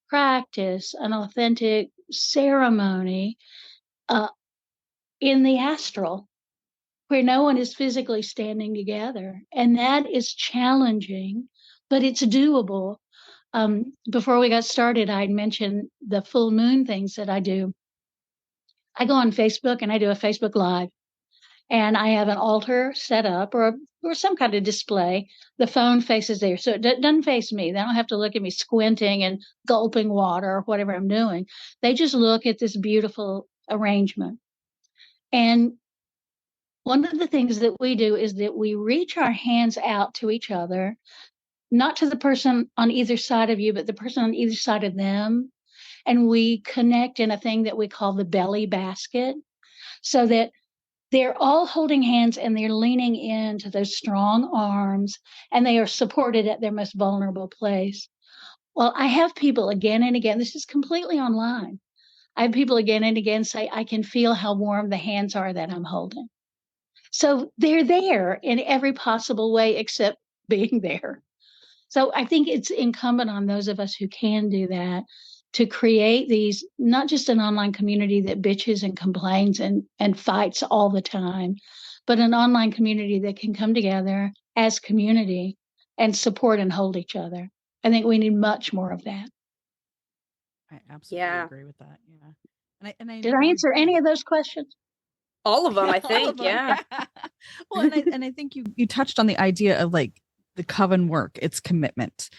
practice, an authentic ceremony in the astral, where no one is physically standing together. And that is challenging, but it's doable. Before we got started, I'd mentioned the full moon things that I do. I go on Facebook and I do a Facebook Live. And I have an altar set up or some kind of display. The phone faces there. So it doesn't face me. They don't have to look at me squinting and gulping water or whatever I'm doing. They just look at this beautiful arrangement. And one of the things that we do is that we reach our hands out to each other, not to the person on either side of you, but the person on either side of them. And we connect in a thing that we call the belly basket, so that they're all holding hands and they're leaning into those strong arms and they are supported at their most vulnerable place. Well, I have people again and again, this is completely online. I have people again and again say, I can feel how warm the hands are that I'm holding. So they're there in every possible way except being there. So I think it's incumbent on those of us who can do that to create these, not just an online community that bitches and complains and fights all the time, but an online community that can come together as community and support and hold each other. I think we need much more of that. I absolutely agree with that. Yeah. Did I answer any of those questions? All of them, I think. Yeah. Well, and I think you touched on the idea of like the Coven work, it's commitment.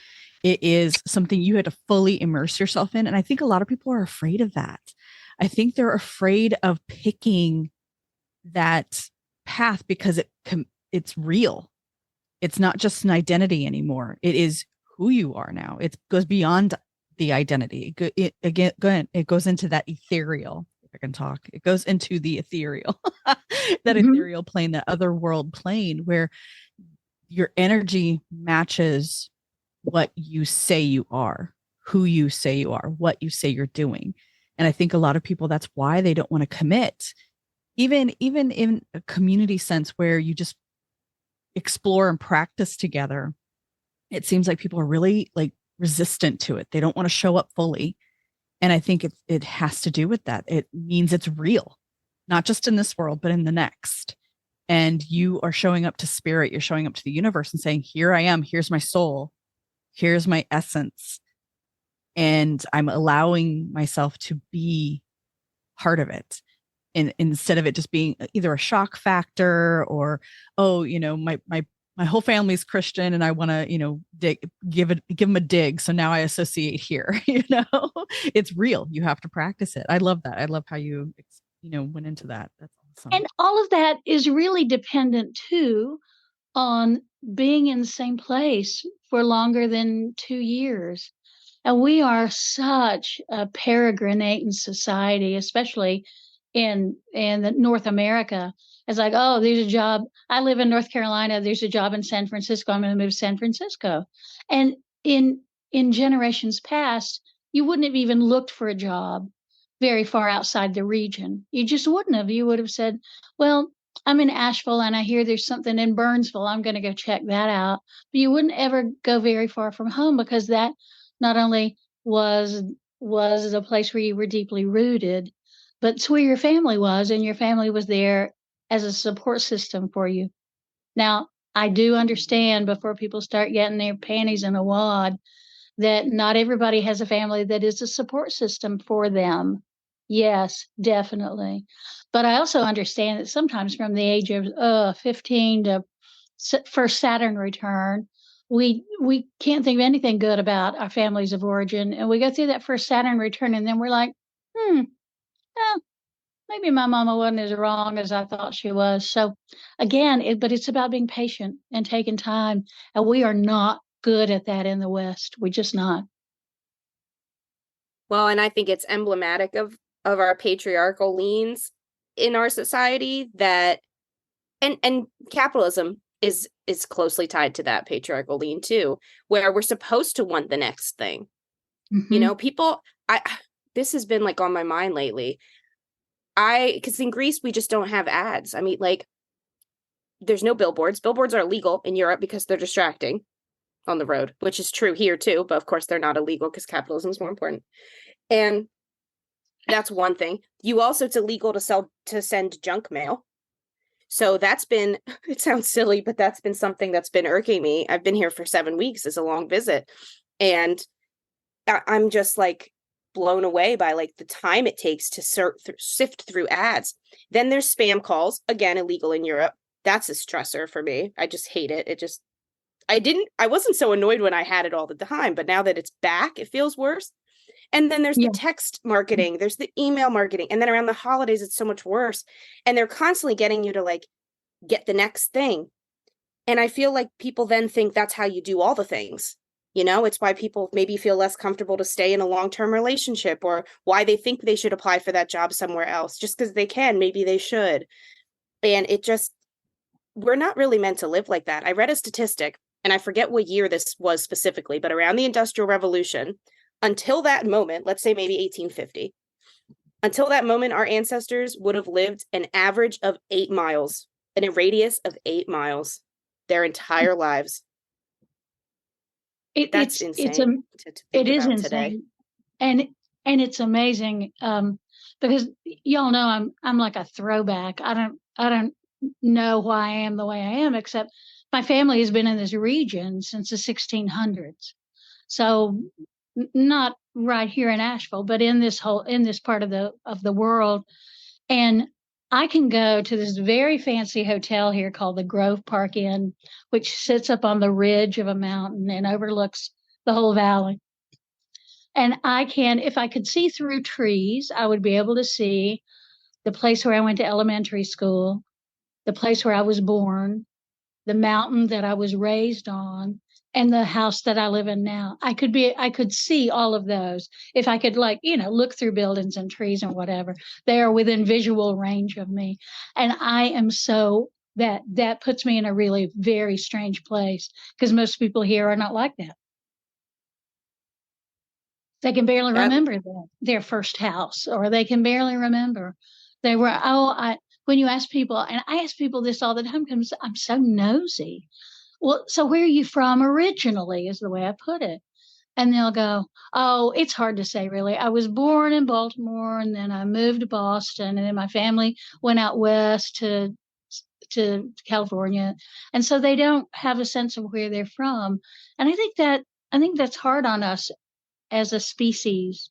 It is something you had to fully immerse yourself in. And I think a lot of people are afraid of that. I think they're afraid of picking that path because it's real. It's not just an identity anymore. It is who you are now. It goes beyond the identity. It goes into that ethereal. If I can talk, it goes into the ethereal, that ethereal plane, that other world plane where your energy matches what you say you are, who you say you are, what you say you're doing. And I think a lot of people, that's why they don't want to commit, even in a community sense where you just explore and practice together. It seems like people are really like resistant to it. They don't want to show up fully. And I think it has to do with that. It means it's real, not just in this world, but in the next. And you are showing up to spirit. You're showing up to the universe and saying, here I am. Here's my soul. Here's my essence. And I'm allowing myself to be part of it. And instead of it just being either a shock factor or, oh, my whole family's Christian and I want to, give them a dig. So now I associate here, it's real. You have to practice it. I love that. I love how you, went into that. That's awesome. And all of that is really dependent too on being in the same place for longer than 2 years. And we are such a peregrinating society, especially in North America. It's like, oh, there's a job. I live in North Carolina. There's a job in San Francisco. I'm going to move to San Francisco. And in generations past, you wouldn't have even looked for a job very far outside the region. You just wouldn't have. You would have said, well, I'm in Asheville and I hear there's something in Burnsville. I'm going to go check that out. But you wouldn't ever go very far from home because that not only was a place where you were deeply rooted, but it's where your family was, and your family was there as a support system for you. Now, I do understand before people start getting their panties in a wad that not everybody has a family that is a support system for them. Yes, definitely. But I also understand that sometimes from the age of 15 to first Saturn return, we can't think of anything good about our families of origin. And we go through that first Saturn return and then we're like, maybe my mama wasn't as wrong as I thought she was. So again, but it's about being patient and taking time. And we are not good at that in the West. We're just not. Well, and I think it's emblematic of our patriarchal leans in our society that, and capitalism is closely tied to that patriarchal lean too, where we're supposed to want the next thing. People, this has been like on my mind lately. Because in Greece, we just don't have ads. I mean, like, there's no billboards. Billboards are illegal in Europe because they're distracting on the road, which is true here too. But of course, they're not illegal because capitalism is more important. And that's one thing. It's illegal to send junk mail. So that's been, it sounds silly, but that's been something that's been irking me. I've been here for 7 weeks. It's a long visit. And I'm just like blown away by like the time it takes to sift through ads. Then there's spam calls, again, illegal in Europe. That's a stressor for me. I just hate it. I wasn't so annoyed when I had it all the time, but now that it's back, it feels worse. And then there's the text marketing, there's the email marketing. And then around the holidays, it's so much worse. And they're constantly getting you to like get the next thing. And I feel like people then think that's how you do all the things. It's why people maybe feel less comfortable to stay in a long-term relationship, or why they think they should apply for that job somewhere else just because they can. Maybe they should. And we're not really meant to live like that. I read a statistic and I forget what year this was specifically, but around the Industrial Revolution, until that moment, let's say maybe 1850, until that moment, our ancestors would have lived an average of 8 miles, in a radius of 8 miles, their entire lives. That's insane. It is insane today. And it's amazing because y'all know I'm like a throwback. I don't know why I am the way I am, except my family has been in this region since the 1600s. So not right here in Asheville, but in this part of the world. And I can go to this very fancy hotel here called the Grove Park Inn, which sits up on the ridge of a mountain and overlooks the whole valley. And if I could see through trees, I would be able to see the place where I went to elementary school, the place where I was born, the mountain that I was raised on, and the house that I live in now. I could see all of those if I could, look through buildings and trees and whatever. They are within visual range of me. And I am that puts me in a really very strange place because most people here are not like that. They can barely remember their first house, or they can barely remember they were, when you ask people, and I ask people this all the time because I'm so nosy. Well, so where are you from originally is the way I put it. And they'll go, oh, it's hard to say, really. I was born in Baltimore, and then I moved to Boston, and then my family went out west to California. And so they don't have a sense of where they're from. And I think that's hard on us as a species.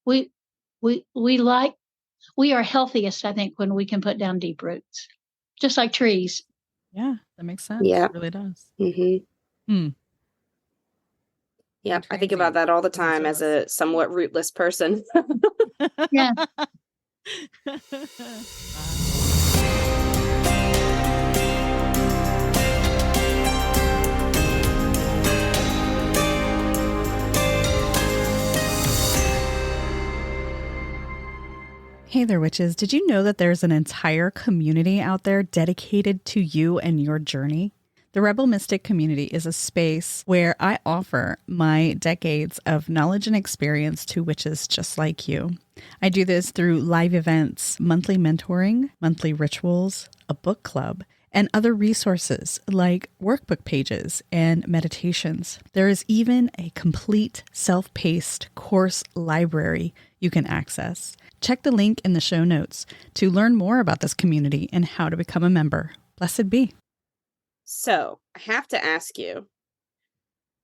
We are healthiest, I think, when we can put down deep roots, just like trees. Yeah, that makes sense. Yeah. It really does. Mm-hmm. Yeah, I think about that all the time as a somewhat rootless person. Yeah. Hey there, witches. Did you know that there's an entire community out there dedicated to you and your journey? The Rebel Mystic community is a space where I offer my decades of knowledge and experience to witches just like you. I do this through live events, monthly mentoring, monthly rituals, a book club, and other resources like workbook pages and meditations. There is even a complete self-paced course library you can access. Check the link in the show notes to learn more about this community and how to become a member. Blessed be. So I have to ask you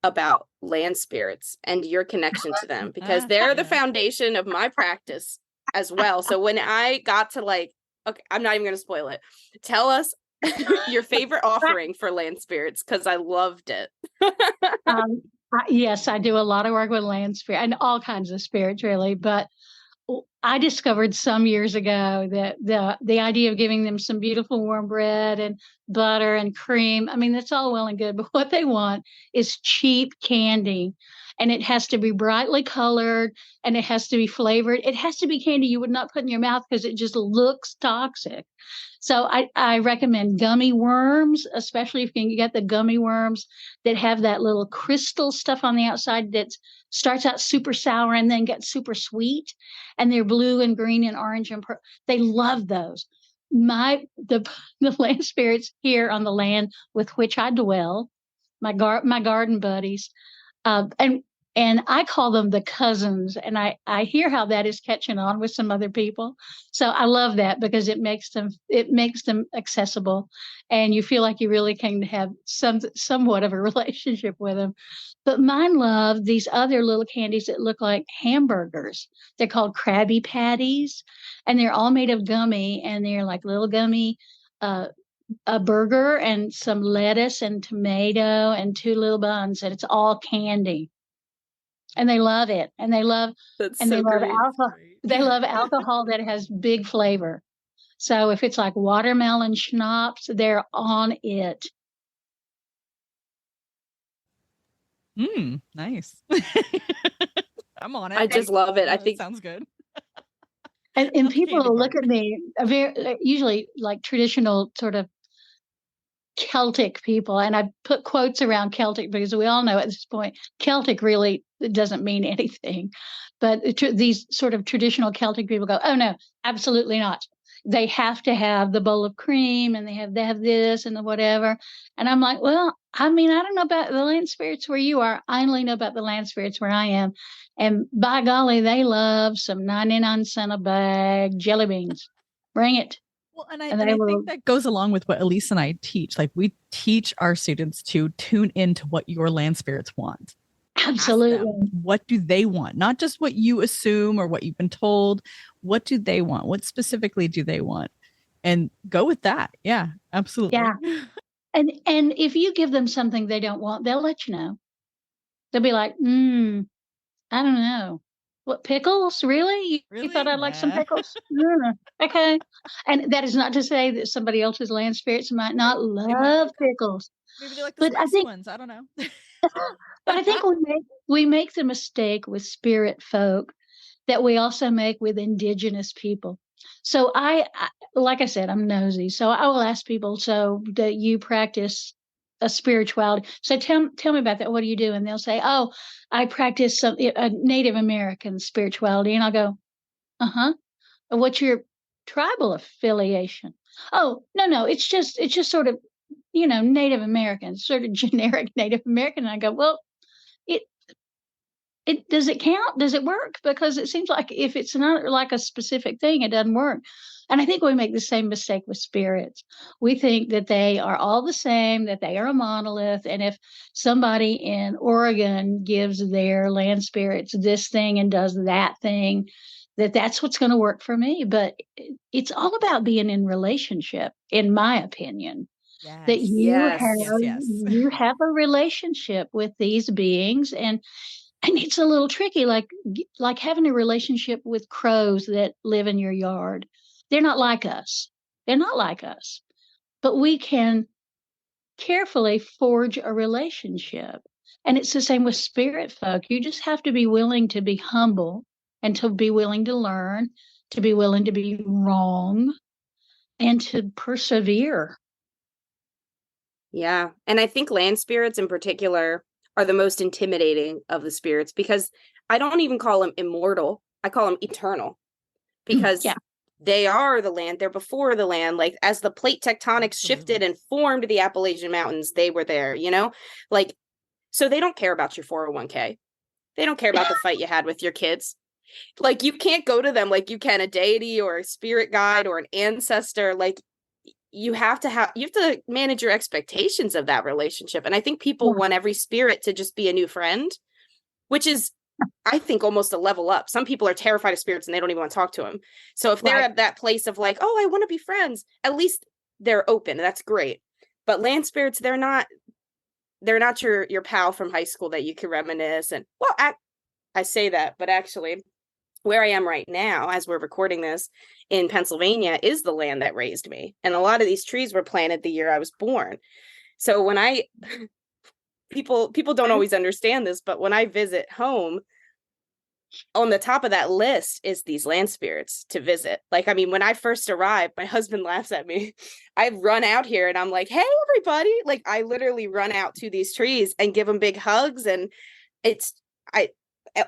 about land spirits and your connection to them, because they're the foundation of my practice as well. So when I got to okay, I'm not even going to spoil it. Tell us your favorite offering for land spirits, because I loved it. Yes, I do a lot of work with land spirit and all kinds of spirits, really. But I discovered some years ago that the idea of giving them some beautiful warm bread and butter and cream, I mean, that's all well and good, but what they want is cheap candy. And it has to be brightly colored, and it has to be flavored. It has to be candy you would not put in your mouth because it just looks toxic. So I recommend gummy worms, especially if you can get the gummy worms that have that little crystal stuff on the outside that starts out super sour and then gets super sweet. And they're blue and green and orange and purple. They love those. The land spirits here on the land with which I dwell, my garden buddies, and I call them the cousins, and I hear how that is catching on with some other people. So I love that because it makes them accessible, and you feel like you really can have somewhat of a relationship with them. But mine love these other little candies that look like hamburgers. They're called Krabby Patties, and they're all made of gummy, and they're like little gummy a burger and some lettuce and tomato and 2 little buns, and it's all candy. And they love it. And they love alcohol. They love alcohol that has big flavor. So if it's like watermelon schnapps, they're on it. Nice. I'm on it. I just love it. I think sounds good. And people will look at me usually like traditional sort of Celtic people, and I put quotes around Celtic because we all know at this point Celtic really doesn't mean anything, but these sort of traditional Celtic people go, oh no, absolutely not. They have to have the bowl of cream, and they have this and the whatever. And I'm like, well, I mean, I don't know about the land spirits where you are. I only know about the land spirits where I am, and by golly, they love some 99 cent a bag jelly beans. Bring it. Well, and I think that goes along with what Elise and I teach. Like, we teach our students to tune into what your land spirits want. Absolutely. What do they want? Not just what you assume or what you've been told. What do they want? What specifically do they want? And go with that. Yeah, absolutely. Yeah. And if you give them something they don't want, they'll let you know. They'll be like, I don't know. What, pickles? Really? You thought I'd like some pickles? Okay. And that is not to say that somebody else's land spirits might not love pickles. Maybe they like the spicy ones. I don't know. But I think we make the mistake with spirit folk that we also make with indigenous people. So I like I said, I'm nosy. So I will ask people, so that you practice a spirituality. So tell me about that. What do you do? And they'll say, oh, I practice a Native American spirituality. And I'll go, uh-huh. What's your tribal affiliation? Oh, no. It's just sort of, Native American, sort of generic Native American. And I go, well, it does it count? Does it work? Because it seems like if it's not like a specific thing, it doesn't work. And I think we make the same mistake with spirits. We think that they are all the same, that they are a monolith. And if somebody in Oregon gives their land spirits this thing and does that thing, that's what's going to work for me. But it's all about being in relationship, in my opinion. Yes. That you Yes. you have a relationship with these beings, and it's a little tricky, like having a relationship with crows that live in your yard. They're not like us. But we can carefully forge a relationship. And it's the same with spirit folk. You just have to be willing to be humble and to be willing to learn, to be willing to be wrong, and to persevere. Yeah. And I think land spirits in particular are the most intimidating of the spirits, because I don't even call them immortal. I call them eternal, because they are the land. They're before the land. Like, as the plate tectonics shifted and formed the Appalachian Mountains, they were there, like, so they don't care about your 401k. They don't care about the fight you had with your kids. Like, you can't go to them like you can a deity or a spirit guide or an ancestor. Like, you have to manage your expectations of that relationship. And I think people want every spirit to just be a new friend, which is, I think, almost a level up. Some people are terrified of spirits and they don't even want to talk to them. So if they're at that place of like, oh, I want to be friends, at least they're open. That's great. But land spirits, they're not your pal from high school that you can reminisce. And well, I say that, but actually where I am right now, as we're recording this in Pennsylvania, is the land that raised me. And a lot of these trees were planted the year I was born. So when people don't always understand this, but when I visit home, on the top of that list is these land spirits to visit. Like, I mean, when I first arrived, my husband laughs at me. I run out here and I'm like, hey, everybody. Like, I literally run out to these trees and give them big hugs. And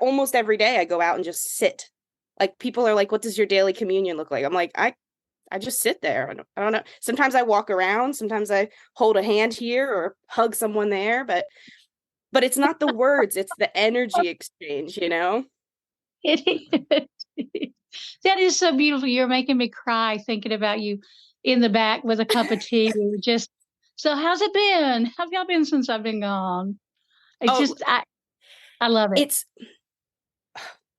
almost every day I go out and just sit. Like, people are like, what does your daily communion look like? I'm like, I just sit there. I don't know. Sometimes I walk around. Sometimes I hold a hand here or hug someone there. But it's not the words. It's the energy exchange, That is so beautiful. You're making me cry thinking about you in the back with a cup of tea. Just, so how's it been? How have y'all been since I've been gone? I love it. It's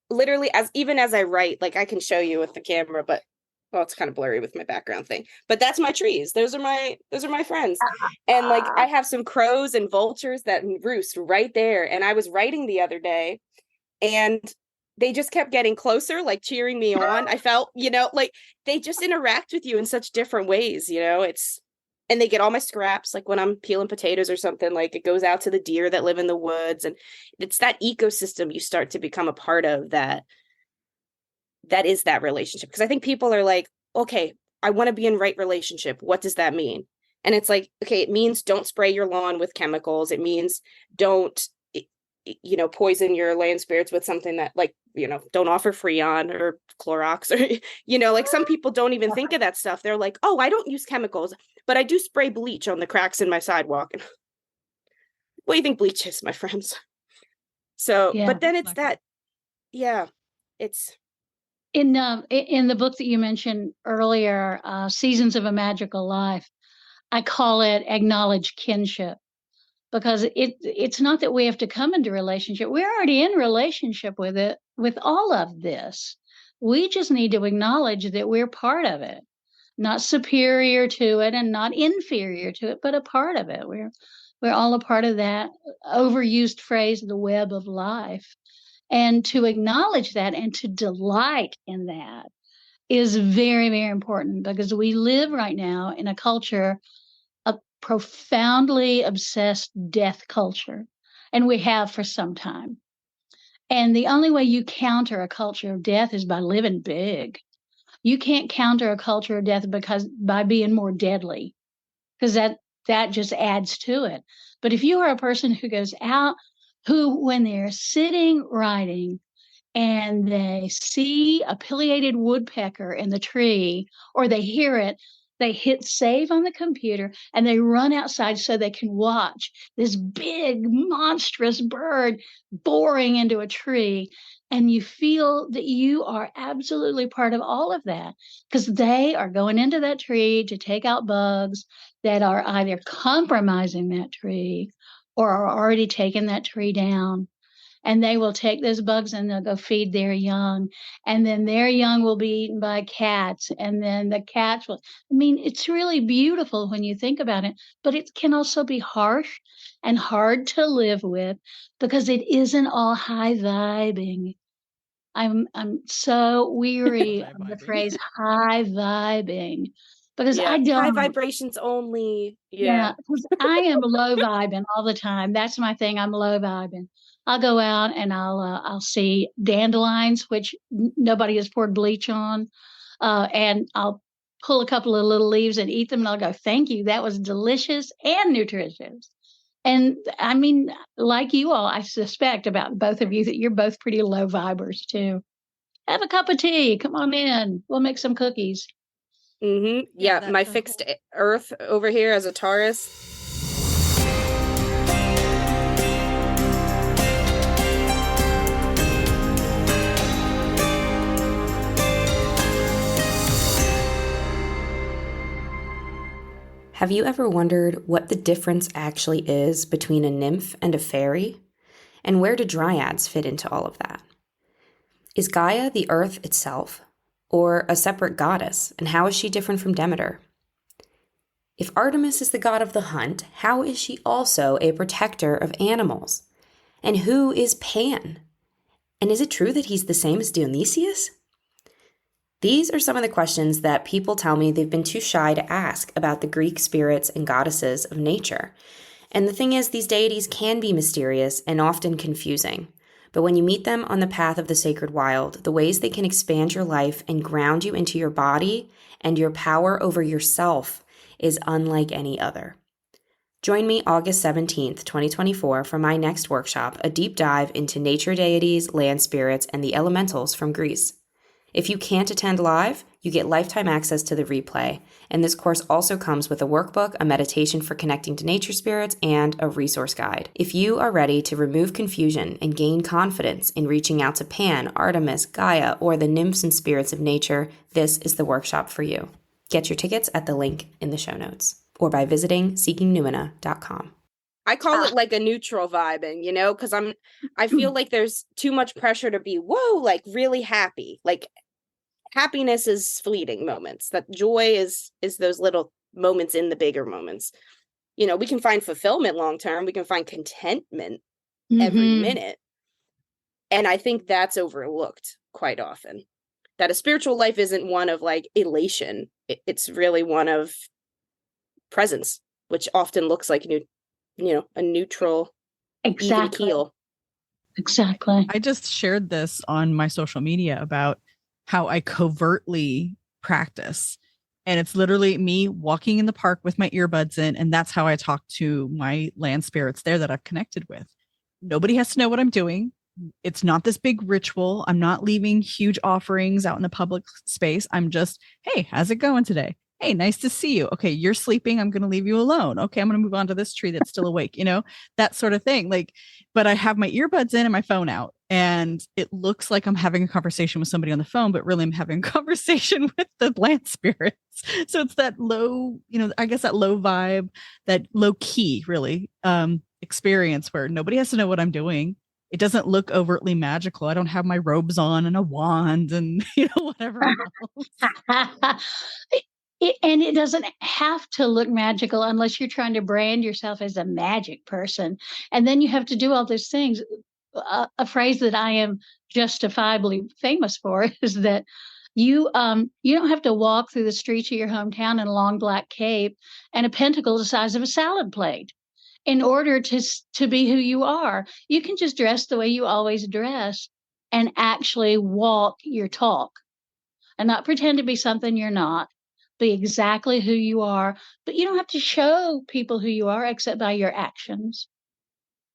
literally, as I write, like, I can show you with the camera, but well, it's kind of blurry with my background thing, but that's my trees. Those are my friends. And like, I have some crows and vultures that roost right there. And I was writing the other day and they just kept getting closer, like cheering me on. I felt, like they just interact with you in such different ways, and they get all my scraps. Like when I'm peeling potatoes or something, like it goes out to the deer that live in the woods. And it's that ecosystem you start to become a part of that is that relationship. Because I think people are like, okay, I want to be in right relationship. What does that mean? And it's like, okay, it means don't spray your lawn with chemicals. It means don't, poison your land spirits with something that, like, don't offer Freon or Clorox or, like some people don't even think of that stuff. They're like, oh, I don't use chemicals, but I do spray bleach on the cracks in my sidewalk. What do you think bleach is, my friends? So, Yeah. but then it's that, yeah, it's. In the book that you mentioned earlier, Seasons of a Magical Life, I call it acknowledge kinship, because it's not that we have to come into relationship. We're already in relationship with it, with all of this. We just need to acknowledge that we're part of it, not superior to it and not inferior to it, but a part of it. We're all a part of that overused phrase, the web of life. And to acknowledge that and to delight in that is very, very important, because we live right now in a culture, a profoundly obsessed death culture, and we have for some time. And the only way you counter a culture of death is by living big. You can't counter a culture of death by being more deadly, because that just adds to it. But if you are a person who goes out, who, when they're sitting writing and they see a pileated woodpecker in the tree, or they hear it, they hit save on the computer and they run outside so they can watch this big, monstrous bird boring into a tree. And you feel that you are absolutely part of all of that, because they are going into that tree to take out bugs that are either compromising that tree or are already taking that tree down. And they will take those bugs and they'll go feed their young. And then their young will be eaten by cats. And then the cats will, it's really beautiful when you think about it, but it can also be harsh and hard to live with, because it isn't all high vibing. I'm so weary of the phrase high vibing, because I don't. High vibrations only. Yeah, because I am low vibing all the time. That's my thing. I'm low vibing. I'll go out and I'll see dandelions, which nobody has poured bleach on, and I'll pull a couple of little leaves and eat them, and I'll go, "Thank you, that was delicious and nutritious." And like you all, I suspect about both of you that you're both pretty low vibers too. Have a cup of tea. Come on in. We'll make some cookies. Mm-hmm. Yeah, my fixed earth over here as a Taurus. Have you ever wondered what the difference actually is between a nymph and a fairy? And where do dryads fit into all of that? Is Gaia the earth itself, or a separate goddess, and how is she different from Demeter? If Artemis is the god of the hunt, how is she also a protector of animals? And who is Pan? And is it true that he's the same as Dionysius? These are some of the questions that people tell me they've been too shy to ask about the Greek spirits and goddesses of nature. And the thing is, these deities can be mysterious and often confusing. But when you meet them on the path of the sacred wild, the ways they can expand your life and ground you into your body and your power over yourself is unlike any other. Join me August 17th, 2024 for my next workshop, a deep dive into nature deities, land spirits, and the elementals from Greece. If you can't attend live, you get lifetime access to the replay, and this course also comes with a workbook, a meditation for connecting to nature spirits, and a resource guide. If you are ready to remove confusion and gain confidence in reaching out to Pan, Artemis, Gaia, or the nymphs and spirits of nature, this is the workshop for you. Get your tickets at the link in the show notes, or by visiting seekingnuina.com. I call it like a neutral vibing, because I feel like there's too much pressure to be, whoa, like really happy. Like happiness is fleeting moments. That joy is those little moments in the bigger moments. We can find fulfillment long term. We can find contentment every minute. And I think that's overlooked quite often. That a spiritual life isn't one of like elation. It's really one of presence, which often looks like a neutral, even keel. Exactly. I just shared this on my social media about how I covertly practice. And it's literally me walking in the park with my earbuds in. And that's how I talk to my land spirits there that I've connected with. Nobody has to know what I'm doing. It's not this big ritual. I'm not leaving huge offerings out in the public space. I'm just, hey, how's it going today? Hey, nice to see you. Okay, you're sleeping. I'm going to leave you alone. Okay, I'm going to move on to this tree that's still awake, that sort of thing. Like, but I have my earbuds in and my phone out, and it looks like I'm having a conversation with somebody on the phone, but really I'm having a conversation with the plant spirits. So it's that low, I guess that low vibe, that low key, really, experience where nobody has to know what I'm doing. It doesn't look overtly magical. I don't have my robes on and a wand and whatever else. And it doesn't have to look magical unless you're trying to brand yourself as a magic person. And then you have to do all those things. A phrase that I am justifiably famous for is that you don't have to walk through the streets of your hometown in a long black cape and a pentacle the size of a salad plate in order to be who you are. You can just dress the way you always dress and actually walk your talk and not pretend to be something you're not. Be exactly who you are, but you don't have to show people who you are except by your actions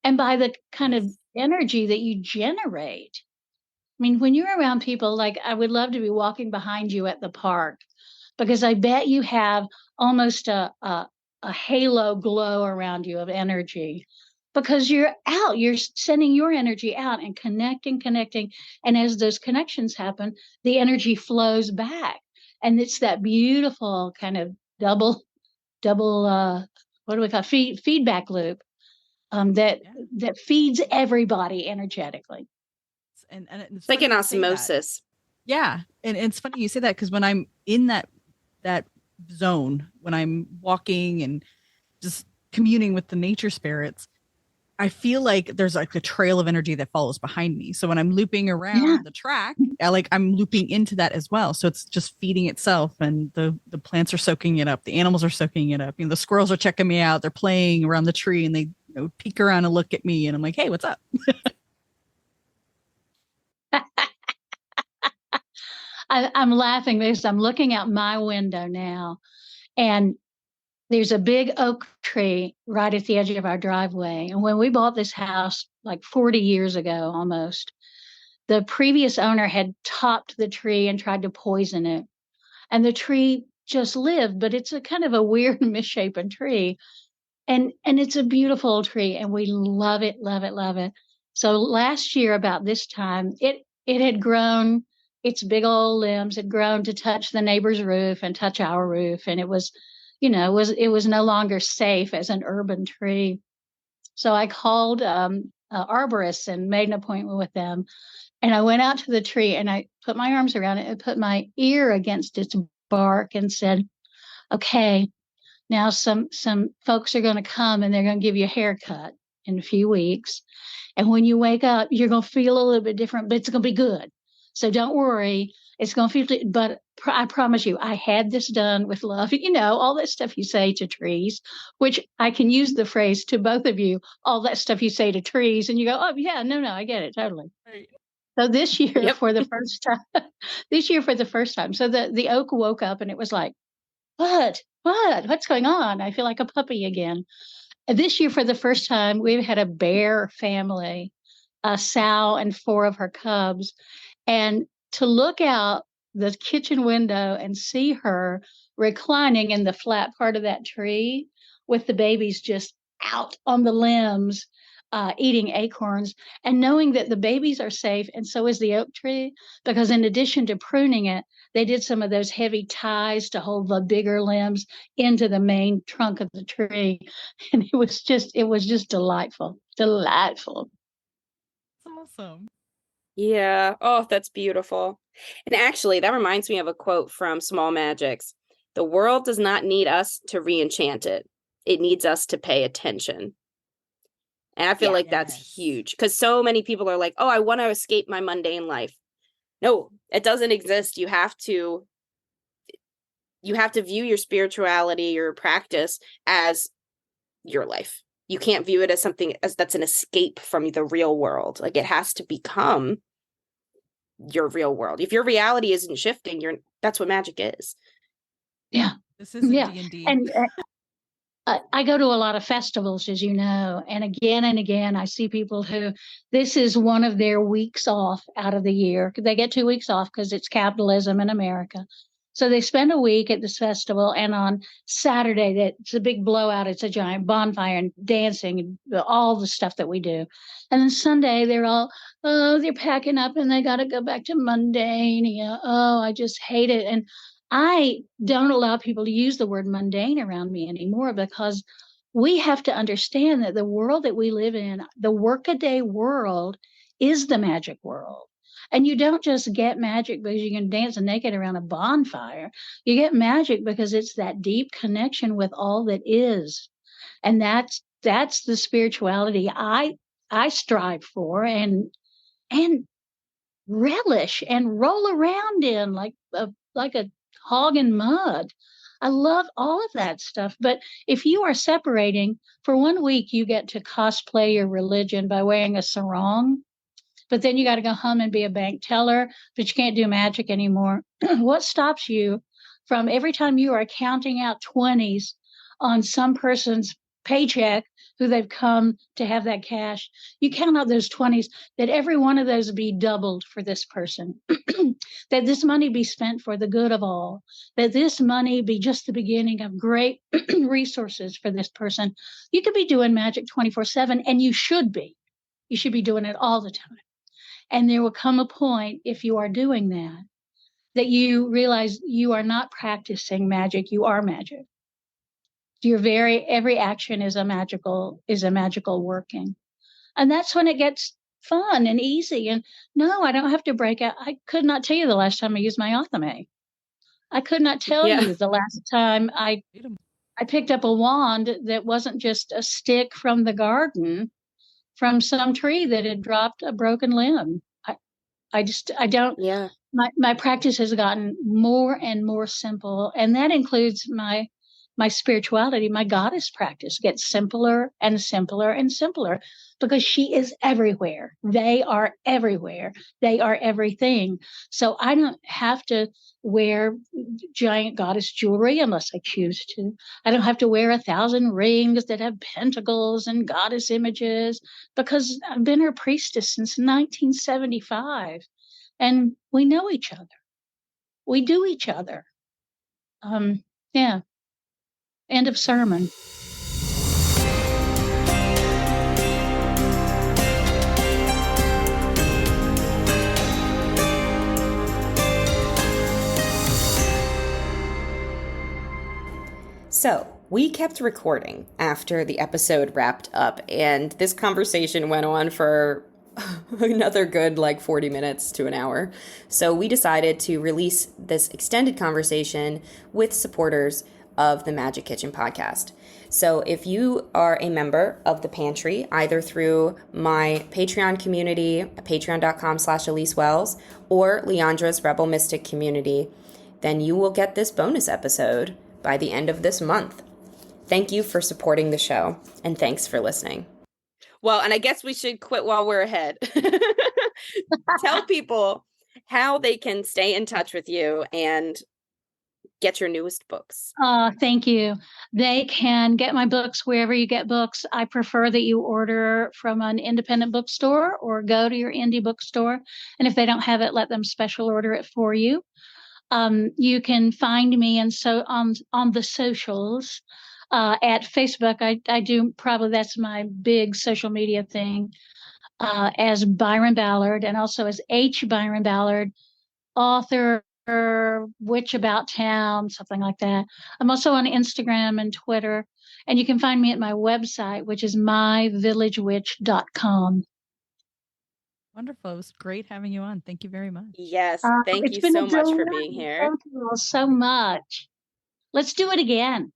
and by the kind of energy that you generate. I mean, when you're around people, like I would love to be walking behind you at the park because I bet you have almost a halo glow around you of energy because you're out, you're sending your energy out and connecting. And as those connections happen, the energy flows back. And it's that beautiful kind of double, what do we call feedback loop that feeds everybody energetically. And it's like an osmosis. Yeah. And it's funny you say that because when I'm in that zone, when I'm walking and just communing with the nature spirits, I feel like there's like a trail of energy that follows behind me. So when I'm looping around the track, I'm looping into that as well. So it's just feeding itself, and the plants are soaking it up. The animals are soaking it up. The squirrels are checking me out. They're playing around the tree and they peek around and look at me. And I'm like, hey, what's up? I'm laughing because I'm looking out my window now, and there's a big oak tree right at the edge of our driveway. And when we bought this house like 40 years ago almost, the previous owner had topped the tree and tried to poison it. And the tree just lived, but it's a kind of a weird misshapen tree. And it's a beautiful tree, and we love it. So last year about this time, it had grown, its big old limbs had grown to touch the neighbor's roof and touch our roof. And it was, it was no longer safe as an urban tree. So I called arborists and made an appointment with them. And I went out to the tree and I put my arms around it and put my ear against its bark and said, okay, now some folks are going to come and they're going to give you a haircut in a few weeks. And when you wake up, you're going to feel a little bit different, but it's going to be good. So don't worry. It's going to feel, but I promise you, I had this done with love. All that stuff you say to trees, which I can use the phrase to both of you, all that stuff you say to trees. And you go, oh, yeah, no, I get it. Totally. Right. So this year for the first time, so the oak woke up and it was like, what's going on? I feel like a puppy again. This year for the first time, we've had a bear family, a sow and 4 of her cubs. And to look out the kitchen window and see her reclining in the flat part of that tree with the babies just out on the limbs, eating acorns, and knowing that the babies are safe and so is the oak tree, because in addition to pruning it, they did some of those heavy ties to hold the bigger limbs into the main trunk of the tree. And it was just delightful. It's awesome. Yeah. Oh, that's beautiful. And actually, that reminds me of a quote from Small Magics. The world does not need us to re-enchant it. It needs us to pay attention. And I feel like that's huge, because so many people are like, oh, I want to escape my mundane life. No, it doesn't exist. You have to view your spirituality, your practice as your life. You can't view it as something that's an escape from the real world. Like, it has to become your real world. If your reality isn't shifting, that's what magic is. Yeah. This is a Yeah. D&D. And I go to a lot of festivals, as you know, and again, I see people who this is one of their weeks off out of the year. They get 2 weeks off because it's capitalism in America. So they spend a week at this festival, and on Saturday, it's a big blowout. It's a giant bonfire and dancing and all the stuff that we do. And then Sunday, they're packing up and they got to go back to mundane. Oh, I just hate it. And I don't allow people to use the word mundane around me anymore, because we have to understand that the world that we live in, the workaday world, is the magic world. And you don't just get magic because you can dance naked around a bonfire. You get magic because it's that deep connection with all that is. And that's the spirituality I strive for and relish and roll around in like a hog in mud. I love all of that stuff. But if you are separating, for 1 week, you get to cosplay your religion by wearing a sarong, but then you got to go home and be a bank teller, but you can't do magic anymore. What stops you from every time you are counting out 20s on some person's paycheck who they've come to have that cash, you count out those 20s, that every one of those be doubled for this person, that this money be spent for the good of all, that this money be just the beginning of great resources for this person. You could be doing magic 24/7, and you should be. You should be doing it all the time. And there will come a point, if you are doing that you realize you are not practicing magic, you are magic. Every action is a magical working. And that's when it gets fun and easy. And no, I don't have to break out. I could not tell you the last time I used my athame. I could not tell you the last time I picked up a wand that wasn't just a stick from the garden, from some tree that had dropped a broken limb. I don't. Yeah. My practice has gotten more and more simple, and that includes my spirituality. My goddess practice gets simpler and simpler and simpler, because she is everywhere. They are everywhere. They are everything. So I don't have to wear giant goddess jewelry unless I choose to. I don't have to wear 1,000 rings that have pentacles and goddess images, because I've been her priestess since 1975. And we know each other. We do each other. Yeah. End of sermon. So, we kept recording after the episode wrapped up, and this conversation went on for another good 40 minutes to an hour. So we decided to release this extended conversation with supporters of the Magick Kitchen podcast. So if you are a member of the pantry, either through my Patreon community, patreon.com/EliseWells, or Leandra's Rebel Mystic community, then you will get this bonus episode by the end of this month. Thank you for supporting the show, and thanks for listening. Well, and I guess we should quit while we're ahead. Tell people how they can stay in touch with you and get your newest books. Thank you. They can get my books wherever you get books. I prefer that you order from an independent bookstore or go to your indie bookstore. And if they don't have it, let them special order it for you. You can find me on the socials. At Facebook, I do probably, that's my big social media thing, as Byron Ballard, and also as H. Byron Ballard, author, Witch About Town, something like that. I'm also on Instagram and Twitter, and you can find me at my website, which is myvillagewitch.com. Wonderful. It was great having you on. Thank you very much. Yes. Thank you so much for being here. Thank you all so much. Let's do it again.